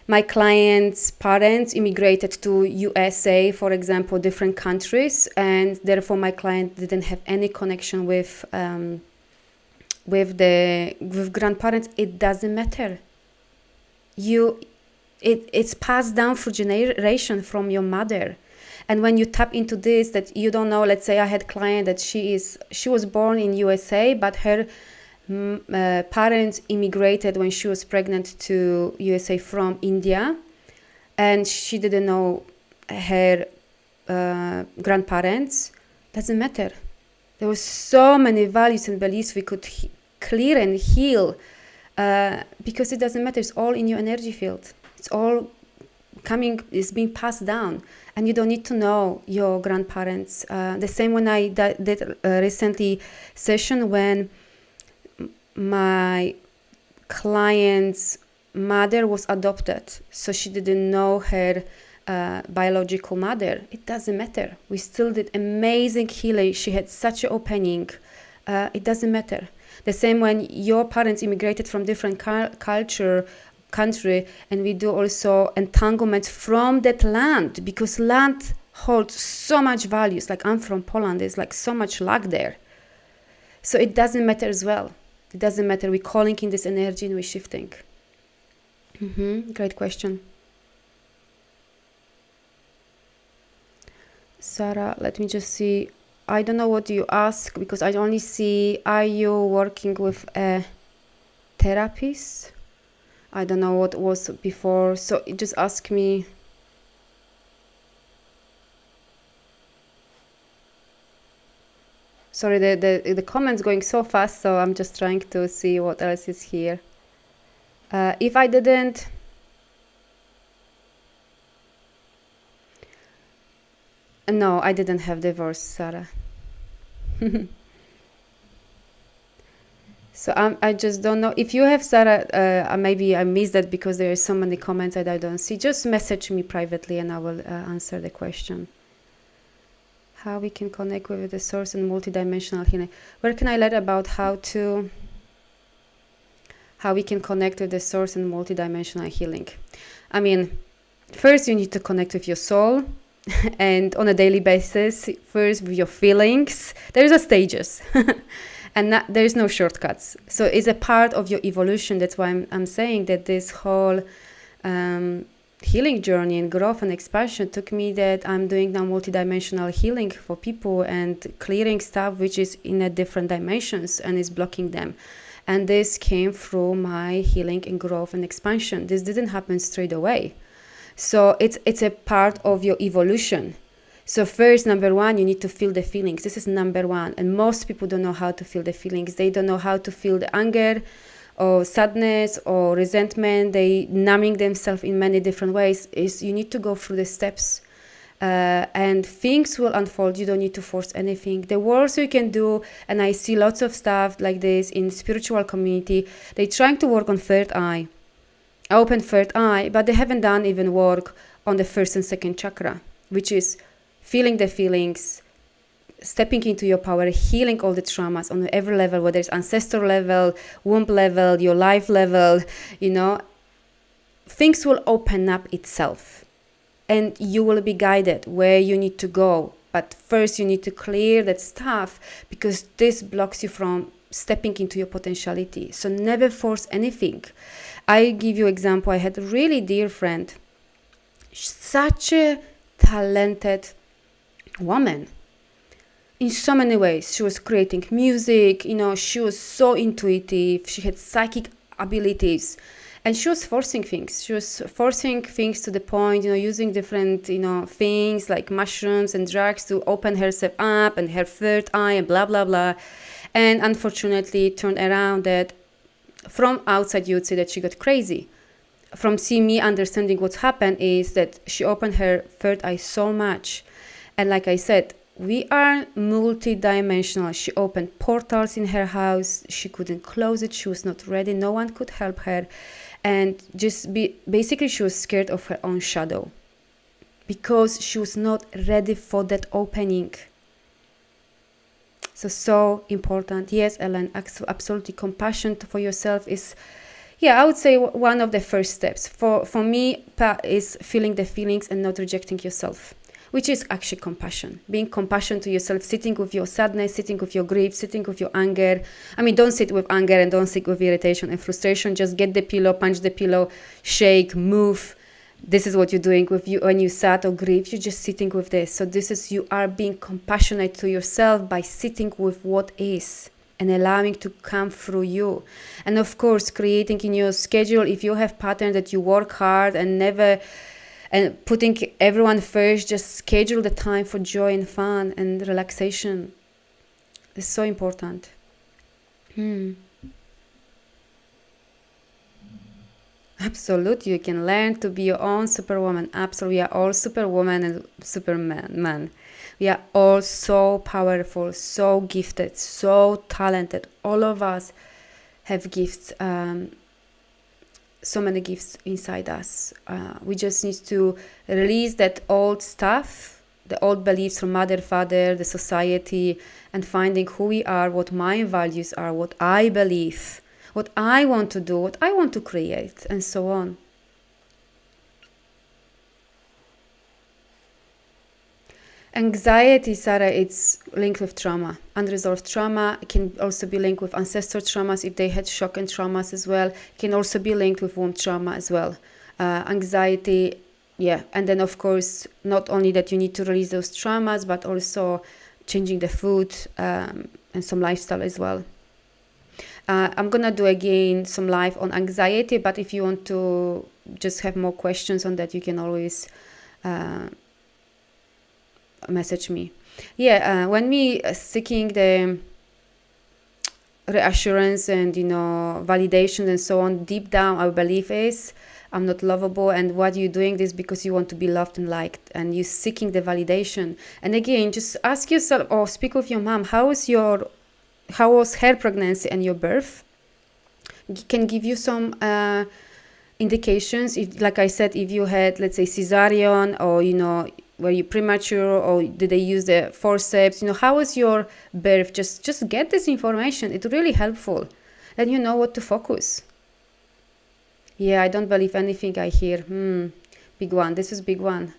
my clients' parents immigrated to USA, for example, different countries, and therefore my client didn't have any connection with grandparents. It doesn't matter. It's passed down through generation from your mother. And when you tap into this, that you don't know, let's say I had a client that she was born in USA, but her parents immigrated when she was pregnant to USA from India, and she didn't know her grandparents. Doesn't matter. There were so many values and beliefs we could clear and heal, because it doesn't matter. It's all in your energy field. It's all is being passed down, and you don't need to know your grandparents. The same when I did recently session when my client's mother was adopted, so she didn't know her biological mother. It doesn't matter. We still did amazing healing. She had such an opening. It doesn't matter. The same when your parents immigrated from different country, and we do also entanglement from that land, because land holds so much values. Like I'm from Poland, there's like so much luck there. So it doesn't matter as well. It doesn't matter. We're calling in this energy and we're shifting. Great question. Sarah, let me just see. I don't know what you ask, because I only see, are you working with a therapist? I don't know what was before. So just ask me. Sorry, the comments going so fast, so I'm just trying to see what else is here. If I didn't... No, I didn't have divorce, Sarah. So I just don't know. If you have, Sarah, maybe I missed that because there are so many comments that I don't see. Just message me privately and I will answer the question. How we can connect with the source and multidimensional healing. Where can I learn about how we can connect with the source and multidimensional healing? I mean, first you need to connect with your soul, and on a daily basis, first with your feelings. There's a stages, and there is no shortcuts. So it's a part of your evolution. That's why I'm saying that this whole healing journey and growth and expansion took me, that I'm doing now multidimensional healing for people and clearing stuff which is in a different dimensions and is blocking them. And this came through my healing and growth and expansion. This didn't happen straight away. So it's a part of your evolution. So first, number one, you need to feel the feelings. This is number one. And most people don't know how to feel the feelings. They don't know how to feel the anger or sadness or resentment. They numbing themselves in many different ways. Is you need to go through the steps, and things will unfold. You don't need to force anything. The worst you can do, and I see lots of stuff like this in spiritual community, they're trying to work on third eye, open third eye, but they haven't done even work on the first and second chakra, which is feeling the feelings, stepping into your power, healing all the traumas on every level, whether it's ancestor level, womb level, your life level, things will open up itself and you will be guided where you need to go. But first you need to clear that stuff, because this blocks you from stepping into your potentiality. So never force anything. I give you example. I had a really dear friend, such a talented woman in so many ways. She was creating music, she was so intuitive, she had psychic abilities, and she was forcing things. She was forcing things to the point, using different, things like mushrooms and drugs to open herself up and her third eye and blah, blah, blah. And unfortunately, it turned around that from outside, you would say that she got crazy. From seeing me understanding what's happened is that she opened her third eye so much. And like I said, we are multidimensional. She opened portals in her house. She couldn't close it. She was not ready. No one could help her. And basically she was scared of her own shadow because she was not ready for that opening. So important. Yes, Ellen, absolutely. Compassion for yourself is, I would say one of the first steps. For me, is feeling the feelings and not rejecting yourself, which is actually compassion. Being compassionate to yourself, sitting with your sadness, sitting with your grief, sitting with your anger. I mean, don't sit with anger and don't sit with irritation and frustration. Just get the pillow, punch the pillow, shake, move. This is what you're doing with you when you sad or grieve. You're just sitting with this. So you are being compassionate to yourself by sitting with what is and allowing to come through you. And of course, creating in your schedule, if you have pattern that you work hard and putting everyone first, just schedule the time for joy and fun and relaxation. It's so important. Absolutely, you can learn to be your own superwoman. Absolutely, we are all superwoman and superman. We are all so powerful, so gifted, so talented. All of us have gifts. so many gifts inside us. We just need to release that old stuff, the old beliefs from mother, father, the society, and finding who we are, what my values are, what I believe, what I want to do, what I want to create, and so on. Anxiety, Sarah, it's linked with trauma. Unresolved trauma. It can also be linked with ancestor traumas if they had shock and traumas as well. It can also be linked with womb trauma as well. Anxiety, yeah. And then, of course, not only that you need to release those traumas, but also changing the food and some lifestyle as well. I'm going to do again some live on anxiety, but if you want to just have more questions on that, you can always message me. When we seeking the reassurance and validation and so on, deep down our belief is I'm not lovable, and what you're doing this because you want to be loved and liked, and you're seeking the validation. And again, just ask yourself or speak with your mom, how was her pregnancy and your birth? Can give you some indications. If, like I said, if you had, let's say, cesarean, or were you premature, or did they use the forceps? How was your birth? Just get this information. It's really helpful. Then you know what to focus. Yeah, I don't believe anything I hear. Big one. This is big one.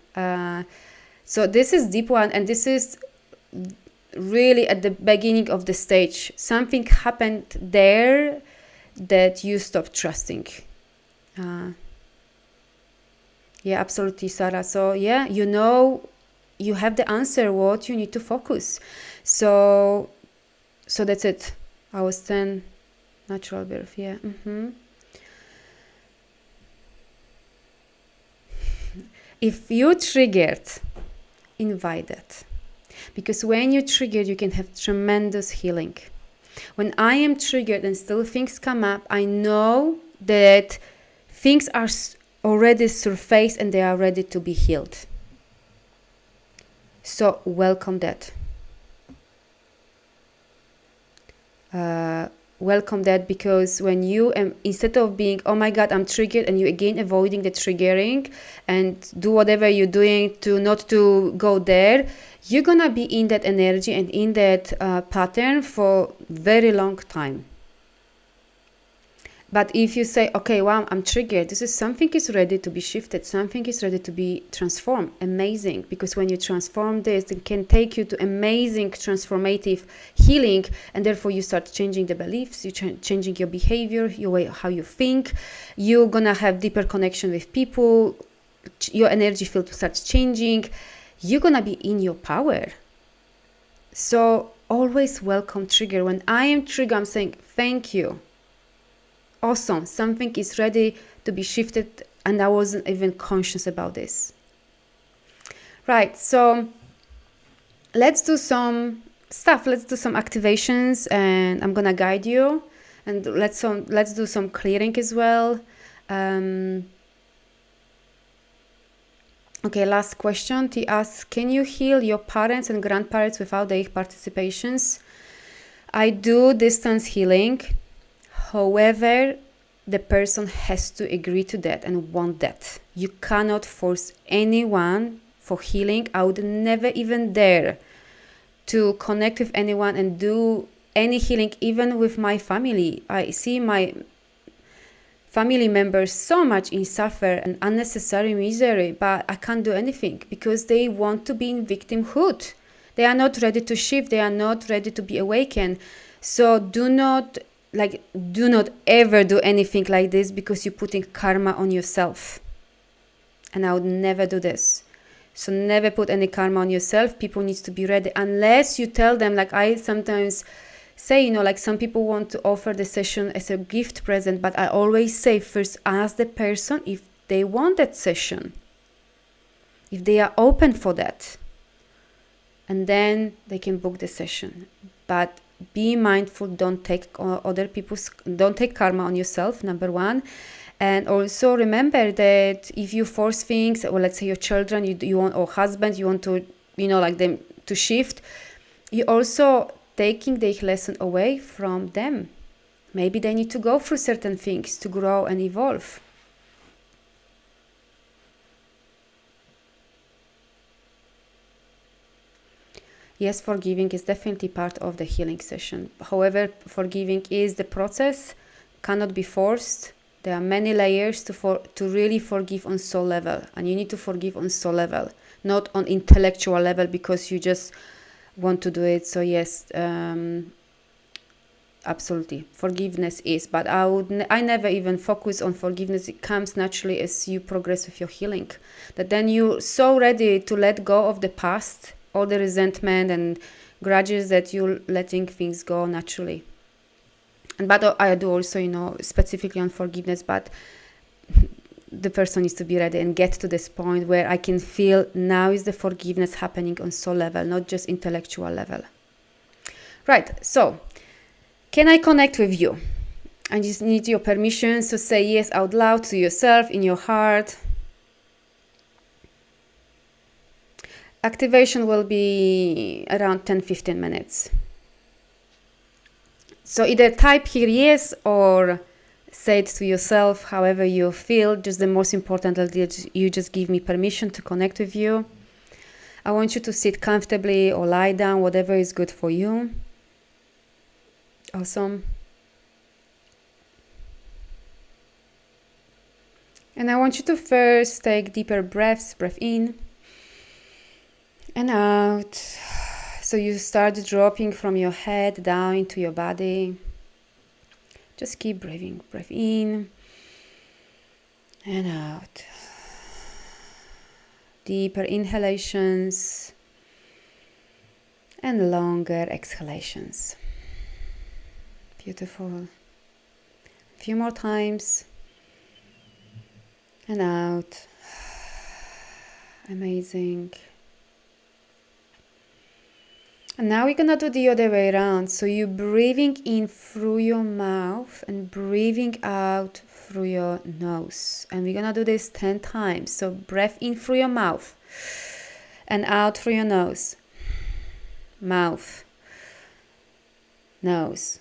So this is deep one, and this is really at the beginning of the stage. Something happened there that you stopped trusting. Yeah, absolutely, Sarah. So yeah, you have the answer what you need to focus. So that's it. I was 10, natural birth. Yeah. If you triggered, invite it. Because when you triggered, you can have tremendous healing. When I am triggered and still things come up, I know that things are already surfaced and they are ready to be healed. So welcome that. Welcome that, because when you instead of being, oh my God, I'm triggered, and you again avoiding the triggering and do whatever you're doing to not to go there, you're gonna be in that energy and in that pattern for very long time. But if you say, okay, wow, I'm triggered, this is something is ready to be shifted, something is ready to be transformed, amazing. Because when you transform this, it can take you to amazing transformative healing, and therefore you start changing the beliefs, you changing your behavior, your way, how you think, you're gonna have deeper connection with people, your energy field starts changing, you're gonna be in your power. So always welcome trigger. When I am triggered, I'm saying, thank you. Awesome, something is ready to be shifted, and I wasn't even conscious about this. Right, so let's do some stuff. Let's do some activations, and I'm gonna guide you, and let's do some clearing as well. Okay, last question. He asks, can you heal your parents and grandparents without their participations? I do distance healing. However, the person has to agree to that and want that. You cannot force anyone for healing. I would never even dare to connect with anyone and do any healing, even with my family. I see my family members so much in suffer and unnecessary misery, but I can't do anything because they want to be in victimhood. They are not ready to shift. They are not ready to be awakened. So do not ever do anything like this, because you're putting karma on yourself. And I would never do this. So never put any karma on yourself. People need to be ready, unless you tell them, like I sometimes say, like some people want to offer the session as a gift present, but I always say first ask the person if they want that session, if they are open for that, and then they can book the session. But be mindful, don't take karma on yourself, number one. And also remember that if you force things, or let's say your children, you want, or husband, you want to, like them to shift, you also taking their lesson away from them. Maybe they need to go through certain things to grow and evolve. yes, forgiving is definitely part of the healing session. However, forgiving is the process, cannot be forced. There are many layers to really forgive on soul level, and you need to forgive on soul level, not on intellectual level because you just want to do it. So yes, absolutely, forgiveness is, but I never even focus on forgiveness. It comes naturally as you progress with your healing, that then you're so ready to let go of the past, all the resentment and grudges, that you're letting things go naturally. But I do also, specifically on forgiveness, but the person needs to be ready and get to this point where I can feel now is the forgiveness happening on soul level, not just intellectual level. Right, so can I connect with you? I just need your permission to say yes out loud to yourself in your heart. Activation will be around 10-15 minutes. So either type here yes or say it to yourself, however you feel. Just the most important is you just give me permission to connect with you. I want you to sit comfortably or lie down, whatever is good for you. Awesome. And I want you to first take deeper breaths, breath in and out. So you start dropping from your head down into your body. Just keep breathing. Breath in and out. Deeper inhalations and longer exhalations. Beautiful. A few more times. And out. Amazing. And now we're gonna do the other way around. So you're breathing in through your mouth and breathing out through your nose. And we're gonna do this 10 times. So breath in through your mouth and out through your nose. Mouth. Nose.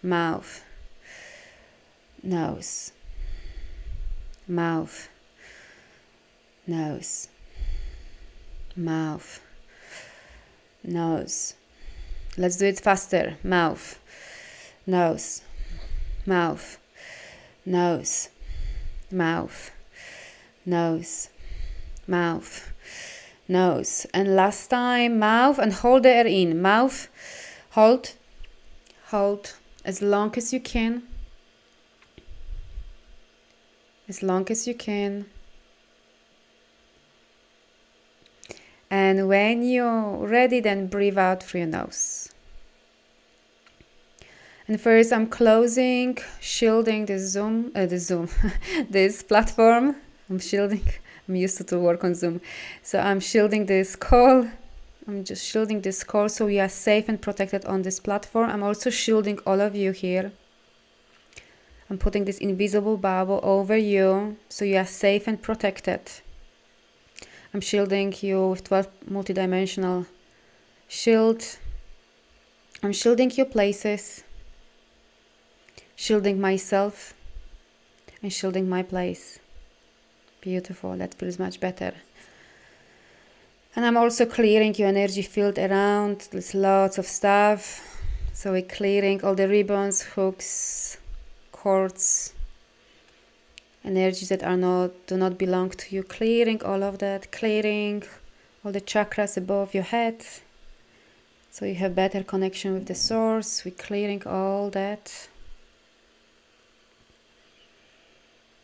Mouth. Nose. Mouth. Nose. Mouth. Nose. Let's do it faster. Mouth, nose, mouth, nose, mouth, nose, mouth, nose. And last time, mouth, and hold the air in. Mouth, hold as long as you can. As long as you can. And when you're ready, then breathe out through your nose. And first I'm shielding this this platform. I'm used to work on Zoom. So I'm shielding this call. I'm just shielding this call so we are safe and protected on this platform. I'm also shielding all of you here. I'm putting this invisible bubble over you so you are safe and protected. I'm shielding you with 12 multidimensional shield. I'm shielding your places, shielding myself, and shielding my place. Beautiful, that feels much better. And I'm also clearing your energy field around. There's lots of stuff. So we're clearing all the ribbons, hooks, cords, energies that do not belong to you, clearing all of that, clearing all the chakras above your head so you have better connection with the source. We're clearing all that.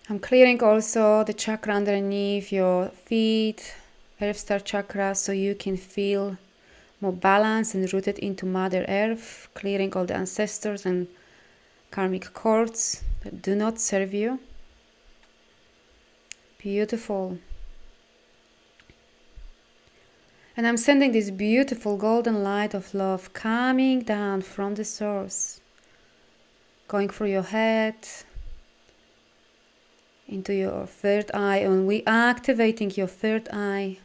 I'm clearing also the chakra underneath your feet, Earth Star chakra, so you can feel more balanced and rooted into Mother Earth, clearing all the ancestors and karmic cords that do not serve you. Beautiful. And I'm sending this beautiful golden light of love coming down from the source, going through your head, into your third eye, and we are activating your third eye,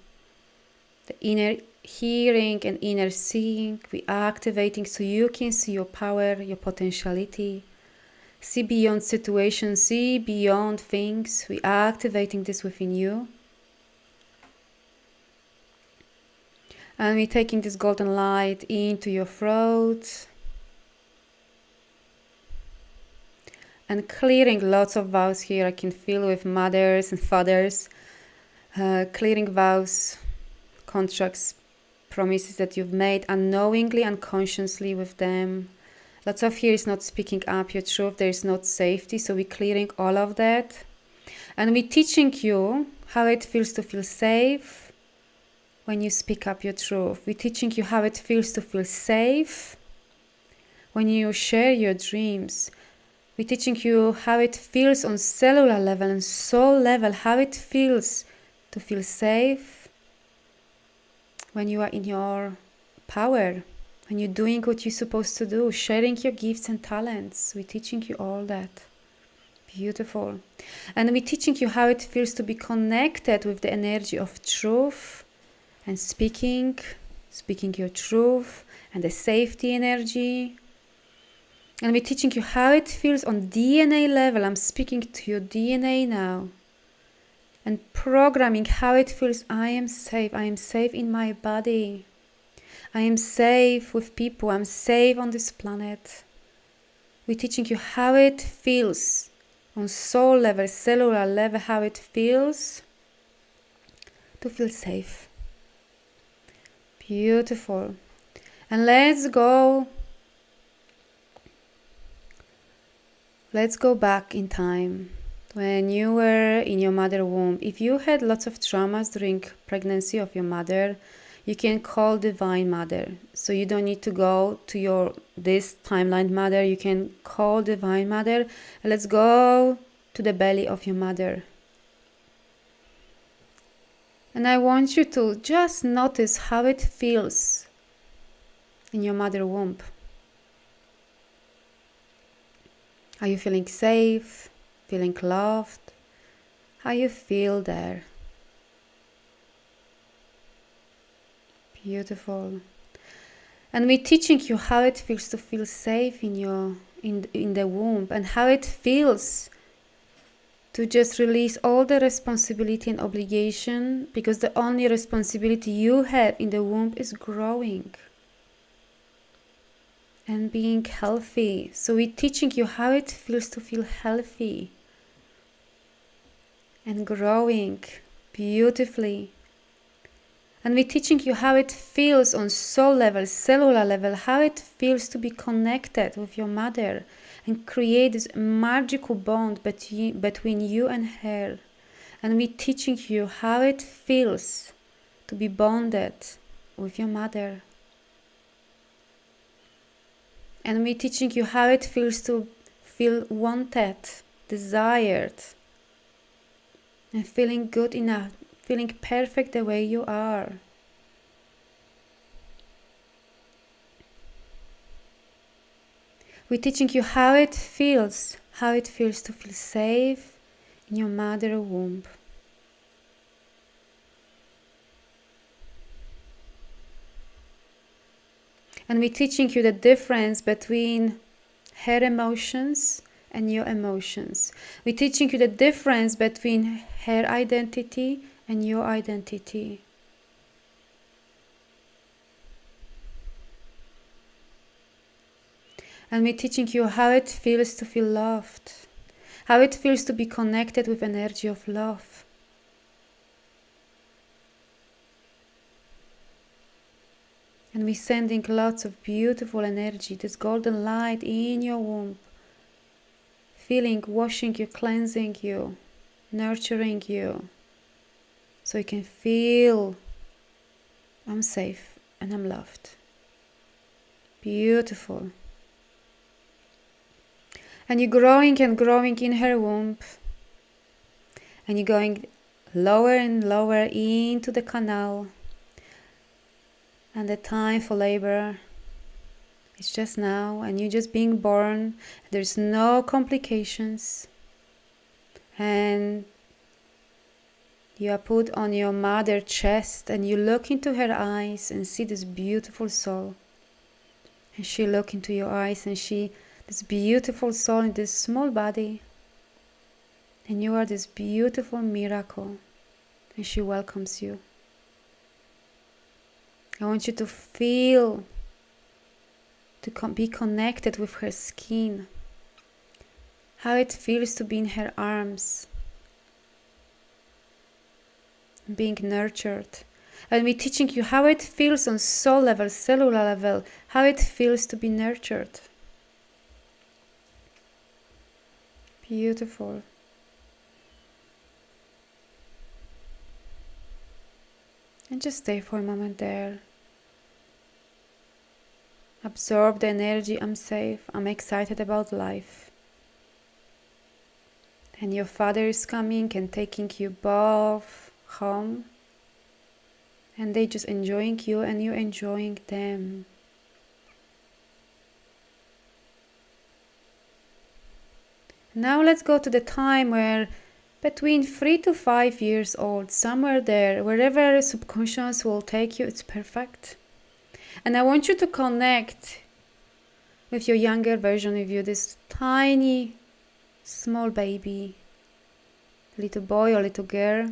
the inner hearing and inner seeing. We are activating so you can see your power, your potentiality. See beyond situations, see beyond things. We are activating this within you. And we're taking this golden light into your throat. And clearing lots of vows here. I can feel with mothers and fathers. Clearing vows, contracts, promises that you've made unknowingly, unconsciously with them. Lots of here is not speaking up your truth. There is not safety. So we're clearing all of that. And we're teaching you how it feels to feel safe when you speak up your truth. We're teaching you how it feels to feel safe when you share your dreams. We're teaching you how it feels on cellular level and soul level, how it feels to feel safe when you are in your power, when you're doing what you're supposed to do, sharing your gifts and talents. We're teaching you all that. Beautiful. And we're teaching you how it feels to be connected with the energy of truth and speaking your truth and the safety energy. And we're teaching you how it feels on DNA level. I'm speaking to your DNA now. And programming how it feels. I am safe. I am safe in my body. I am safe with people. I'm safe on this planet. We're teaching you how it feels on soul level, cellular level, how it feels to feel safe. Beautiful. And let's go back in time when you were in your mother womb. If you had lots of traumas during pregnancy of your mother, you can call Divine Mother. So you don't need to go to this timeline mother. You can call Divine Mother. And let's go to the belly of your mother. And I want you to just notice how it feels in your mother womb. Are you feeling safe? Feeling loved? How you feel there? Beautiful. And we're teaching you how it feels to feel safe in the womb, and how it feels to just release all the responsibility and obligation, because the only responsibility you have in the womb is growing and being healthy. So we're teaching you how it feels to feel healthy and growing beautifully. And we're teaching you how it feels on soul level, cellular level, how it feels to be connected with your mother and create this magical bond between you and her. And we're teaching you how it feels to be bonded with your mother. And we're teaching you how it feels to feel wanted, desired, and feeling good enough, feeling perfect the way you are. We're teaching you how it feels to feel safe in your mother womb. And we're teaching you the difference between her emotions and your emotions. We're teaching you the difference between her identity and your identity. And we're teaching you how it feels to feel loved, how it feels to be connected with energy of love. And we're sending lots of beautiful energy, this golden light in your womb, feeling, washing you, cleansing you, nurturing you, so you can feel I'm safe and I'm loved. Beautiful. And you're growing and growing in her womb, and you're going lower and lower into the canal. And the time for labor is just now, and you're just being born. There's no complications, and you are put on your mother's chest, and you look into her eyes and see this beautiful soul. And she look into your eyes, and she this beautiful soul in this small body, and you are this beautiful miracle, and she welcomes you. I want you to feel, to be connected with her skin, how it feels to be in her arms, being nurtured. And we're teaching you how it feels on soul level, cellular level, how it feels to be nurtured. Beautiful. And just stay for a moment there. Absorb the energy. I'm safe. I'm excited about life. And your father is coming and taking you both home. And they just enjoying you and you enjoying them. Now let's go to the time where between 3 to 5 years old, somewhere there, wherever subconscious will take you, it's perfect. And I want you to connect with your younger version of you, this tiny, small baby, little boy or little girl,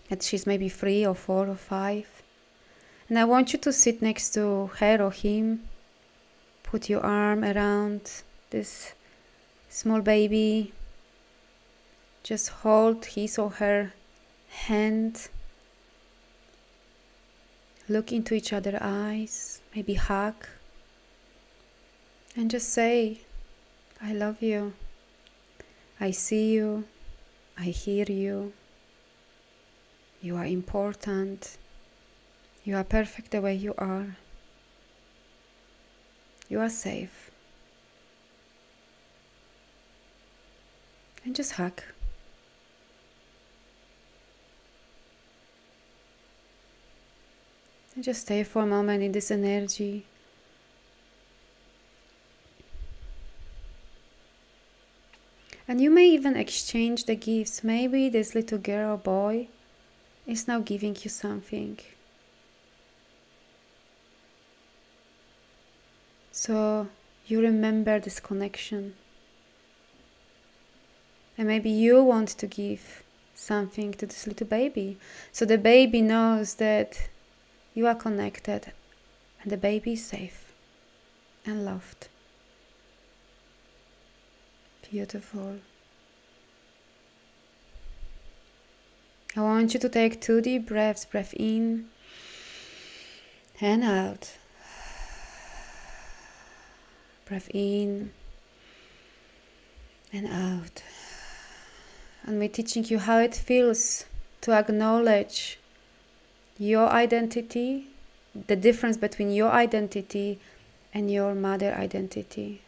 and she's maybe 3 or 4 or 5. And I want you to sit next to her or him, put your arm around this small baby, just hold his or her hand, look into each other's eyes, maybe hug, and just say, I love you, I see you, I hear you, you are important, you are perfect the way you are, you are safe. And just hug. And just stay for a moment in this energy. And you may even exchange the gifts. Maybe this little girl or boy is now giving you something. So you remember this connection. And maybe you want to give something to this little baby. So the baby knows that you are connected and the baby is safe and loved. Beautiful. I want you to take 2 deep breaths. Breath in and out. Breath in and out. And we're teaching you how it feels to acknowledge your identity, the difference between your identity and your mother identity.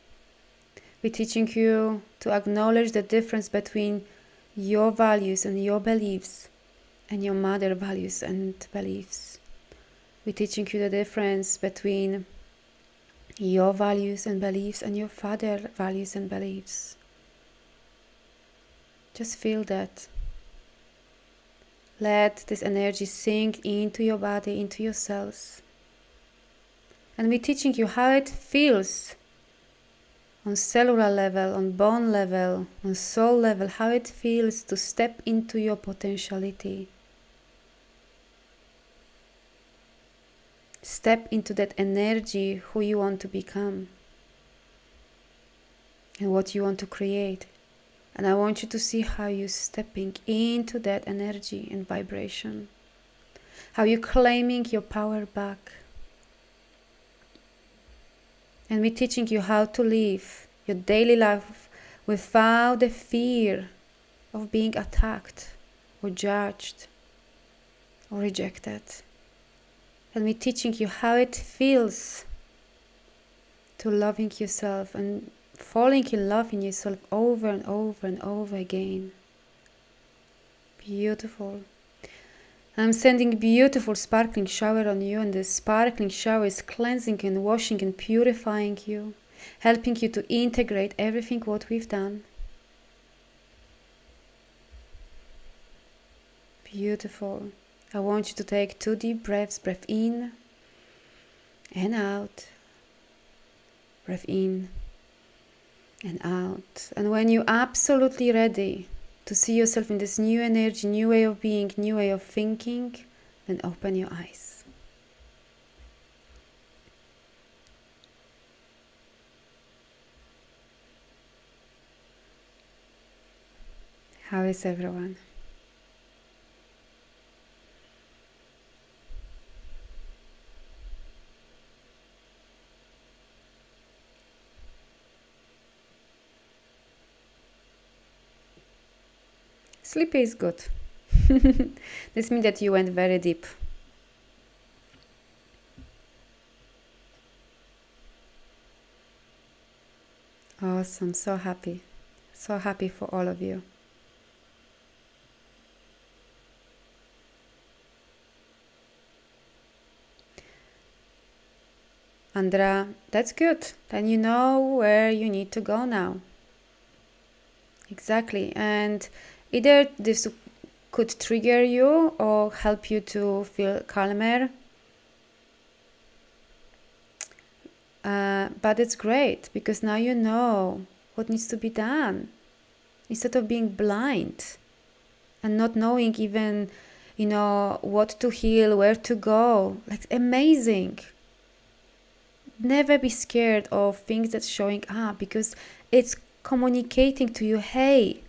We're teaching you to acknowledge the difference between your values and your beliefs and your mother values and beliefs. We're teaching you the difference between your values and beliefs and your father values and beliefs. Just feel that. Let this energy sink into your body, into your cells. And we're teaching you how it feels on cellular level, on bone level, on soul level, how it feels to step into your potentiality. Step into that energy, who you want to become and what you want to create. And I want you to see how you're stepping into that energy and vibration. How you're claiming your power back. And we're teaching you how to live your daily life without the fear of being attacked or judged or rejected. And we're teaching you how it feels to loving yourself and falling in love in yourself over and over and over again. Beautiful. I'm sending beautiful sparkling shower on you, and this sparkling shower is cleansing and washing and purifying you, helping you to integrate everything what we've done. Beautiful. I want you to take 2 deep breaths. Breath in and out. Breath in and out. And when you're absolutely ready to see yourself in this new energy, new way of being, new way of thinking, then open your eyes. How is everyone? Sleepy is good. This means that you went very deep. Awesome, so happy. So happy for all of you. Andra, that's good. Then you know where you need to go now. Exactly. And either this could trigger you or help you to feel calmer. But it's great because now you know what needs to be done instead of being blind and not knowing even, what to heal, where to go. Like, amazing. Never be scared of things that's showing up because it's communicating to you, hey,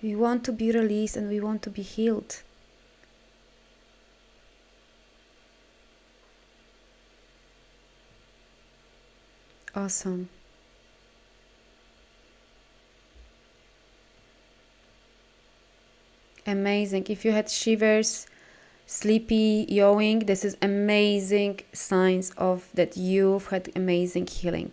we want to be released and we want to be healed. Awesome. Amazing. If you had shivers, sleepy, yawing, this is amazing signs of that you've had amazing healing.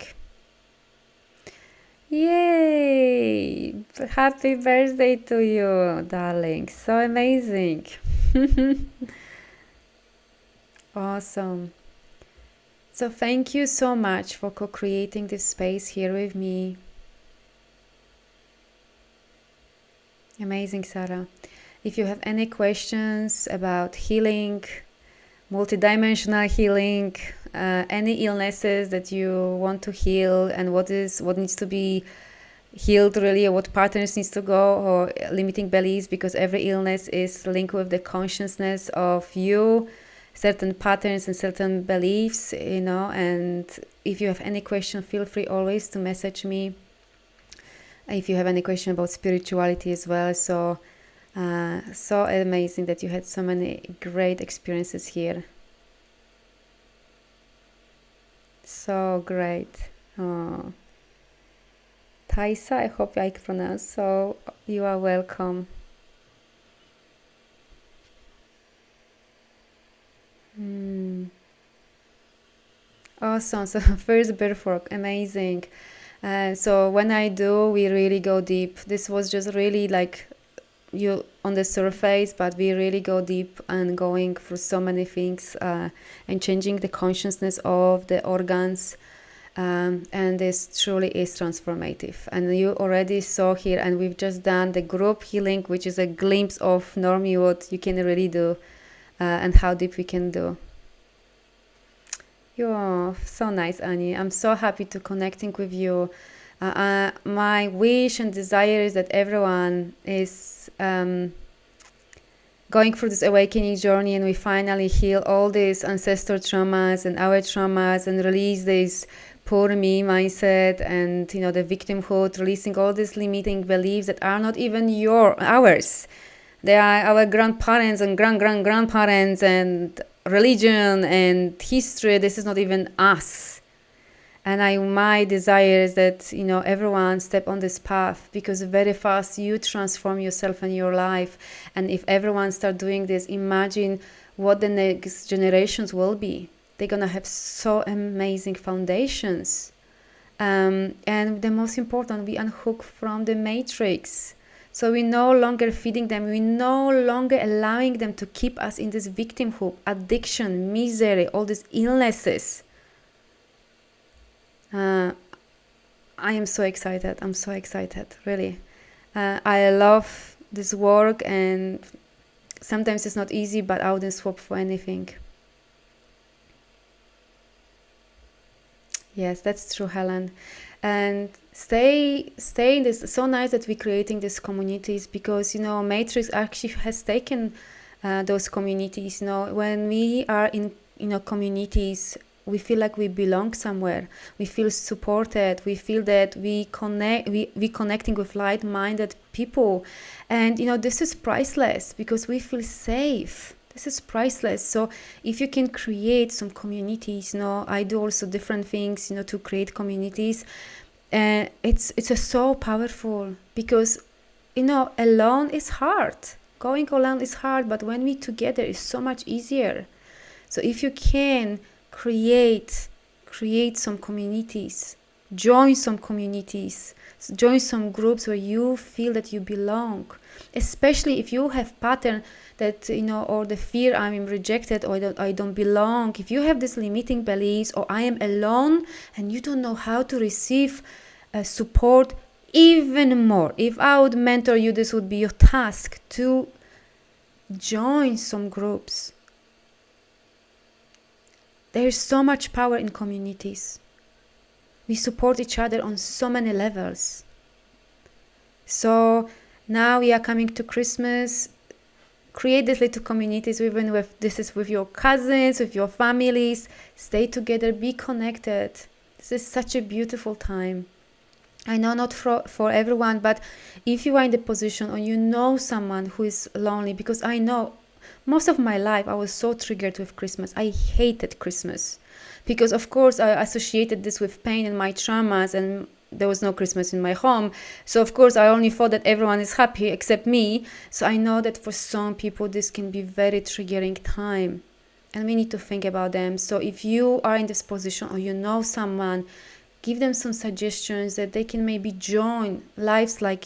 Yay! Happy birthday to you, darling. So amazing. Awesome. So thank you so much for co-creating this space here with me. Amazing, Sarah. If you have any questions about healing, multidimensional healing, any illnesses that you want to heal and what needs to be healed really, or what patterns needs to go, or limiting beliefs, because every illness is linked with the consciousness of you, certain patterns and certain beliefs, and if you have any question, feel free always to message me. If you have any question about spirituality as well. So amazing that you had so many great experiences here. So great. Oh. Taisa, I hope I pronounced so. You are welcome. Awesome. So first birth work, amazing. So when I do, we really go deep. This was just really like you on the surface, but we really go deep and going through so many things and changing the consciousness of the organs. And this truly is transformative. And you already saw here, and we've just done the group healing, which is a glimpse of normally what you can really do and how deep we can do. You're so nice, Annie. I'm so happy to connecting with you. My wish and desire is that everyone is going through this awakening journey, and we finally heal all these ancestor traumas and our traumas and release this poor me mindset and the victimhood, releasing all these limiting beliefs that are not even ours. They are our grandparents and grandparents and religion and history. This is not even us. And my desire is that everyone step on this path, because very fast you transform yourself and your life. And if everyone start doing this, imagine what the next generations will be. They're gonna have so amazing foundations. And the most important, we unhook from the matrix. So we're no longer feeding them. We're no longer allowing them to keep us in this victimhood, addiction, misery, all these illnesses. I am so excited. I'm so excited, really. I love this work, and sometimes it's not easy, but I wouldn't swap for anything. Yes, that's true, Helen. And stay in this. So nice that we're creating these communities, because Matrix actually has taken those communities. When we are in communities, we feel like we belong somewhere. We feel supported. We feel that we connecting with like-minded people. And, this is priceless because we feel safe. This is priceless. So if you can create some communities, I do also different things, to create communities. And it's just so powerful because, alone is hard. Going alone is hard, but when we together is so much easier. So if you can create some communities, join some communities, join some groups where you feel that you belong, especially if you have pattern that, or the fear I'm rejected, or I don't belong. If you have this limiting beliefs, or I am alone, and you don't know how to receive support, even more, if I would mentor you, this would be your task to join some groups. There is so much power in communities. We support each other on so many levels. So now we are coming to Christmas. Create these little communities, even with this is with your cousins, with your families. Stay together, be connected. This is such a beautiful time. I know not for everyone, but if you are in the position or you know someone who is lonely, because I know most of my life I was so triggered with Christmas. I hated Christmas because, of course, I associated this with pain and my traumas, and there was no Christmas in my home. So, of course, I only thought that everyone is happy except me. So I know that for some people this can be very triggering time, and we need to think about them. So if you are in this position or you know someone, give them some suggestions that they can maybe join lives like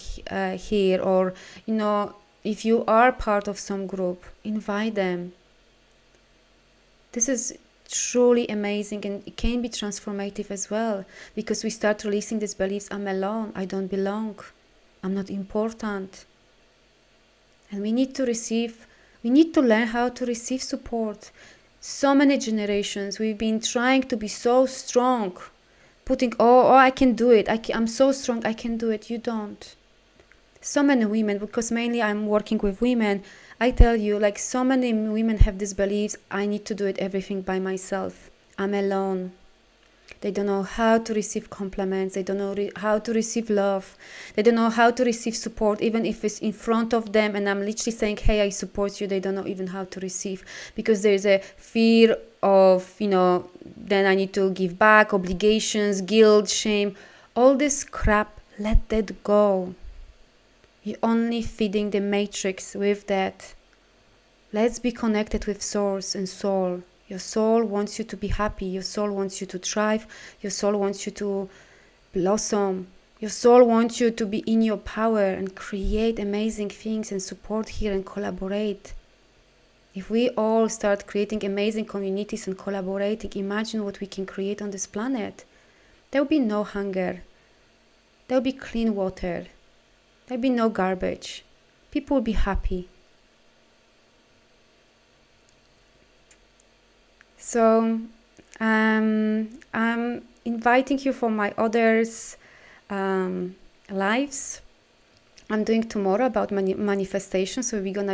here, or, if you are part of some group, invite them. This is truly amazing, and it can be transformative as well, because we start releasing these beliefs: I'm alone, I don't belong, I'm not important. And we need to learn how to receive support. So many generations we've been trying to be so strong, putting, I can do it, I'm so strong, I can do it. You don't. So many women, because mainly I'm working with women, I tell you, like, so many women have these beliefs: I need to do it everything by myself, I'm alone. They don't know how to receive compliments, they don't know how to receive love, they don't know how to receive support, even if it's in front of them and I'm literally saying, hey, I support you. They don't know even how to receive, because there's a fear of, then I need to give back, obligations, guilt, shame, all this crap. Let that go. You're only feeding the matrix with that. Let's be connected with source and soul. Your soul wants you to be happy. Your soul wants you to thrive. Your soul wants you to blossom. Your soul wants you to be in your power and create amazing things and support here and collaborate. If we all start creating amazing communities and collaborating, imagine what we can create on this planet. There will be no hunger. There will be clean water. There will be no garbage. People will be happy. So I'm inviting you for my others lives I'm doing tomorrow about manifestation. So we're gonna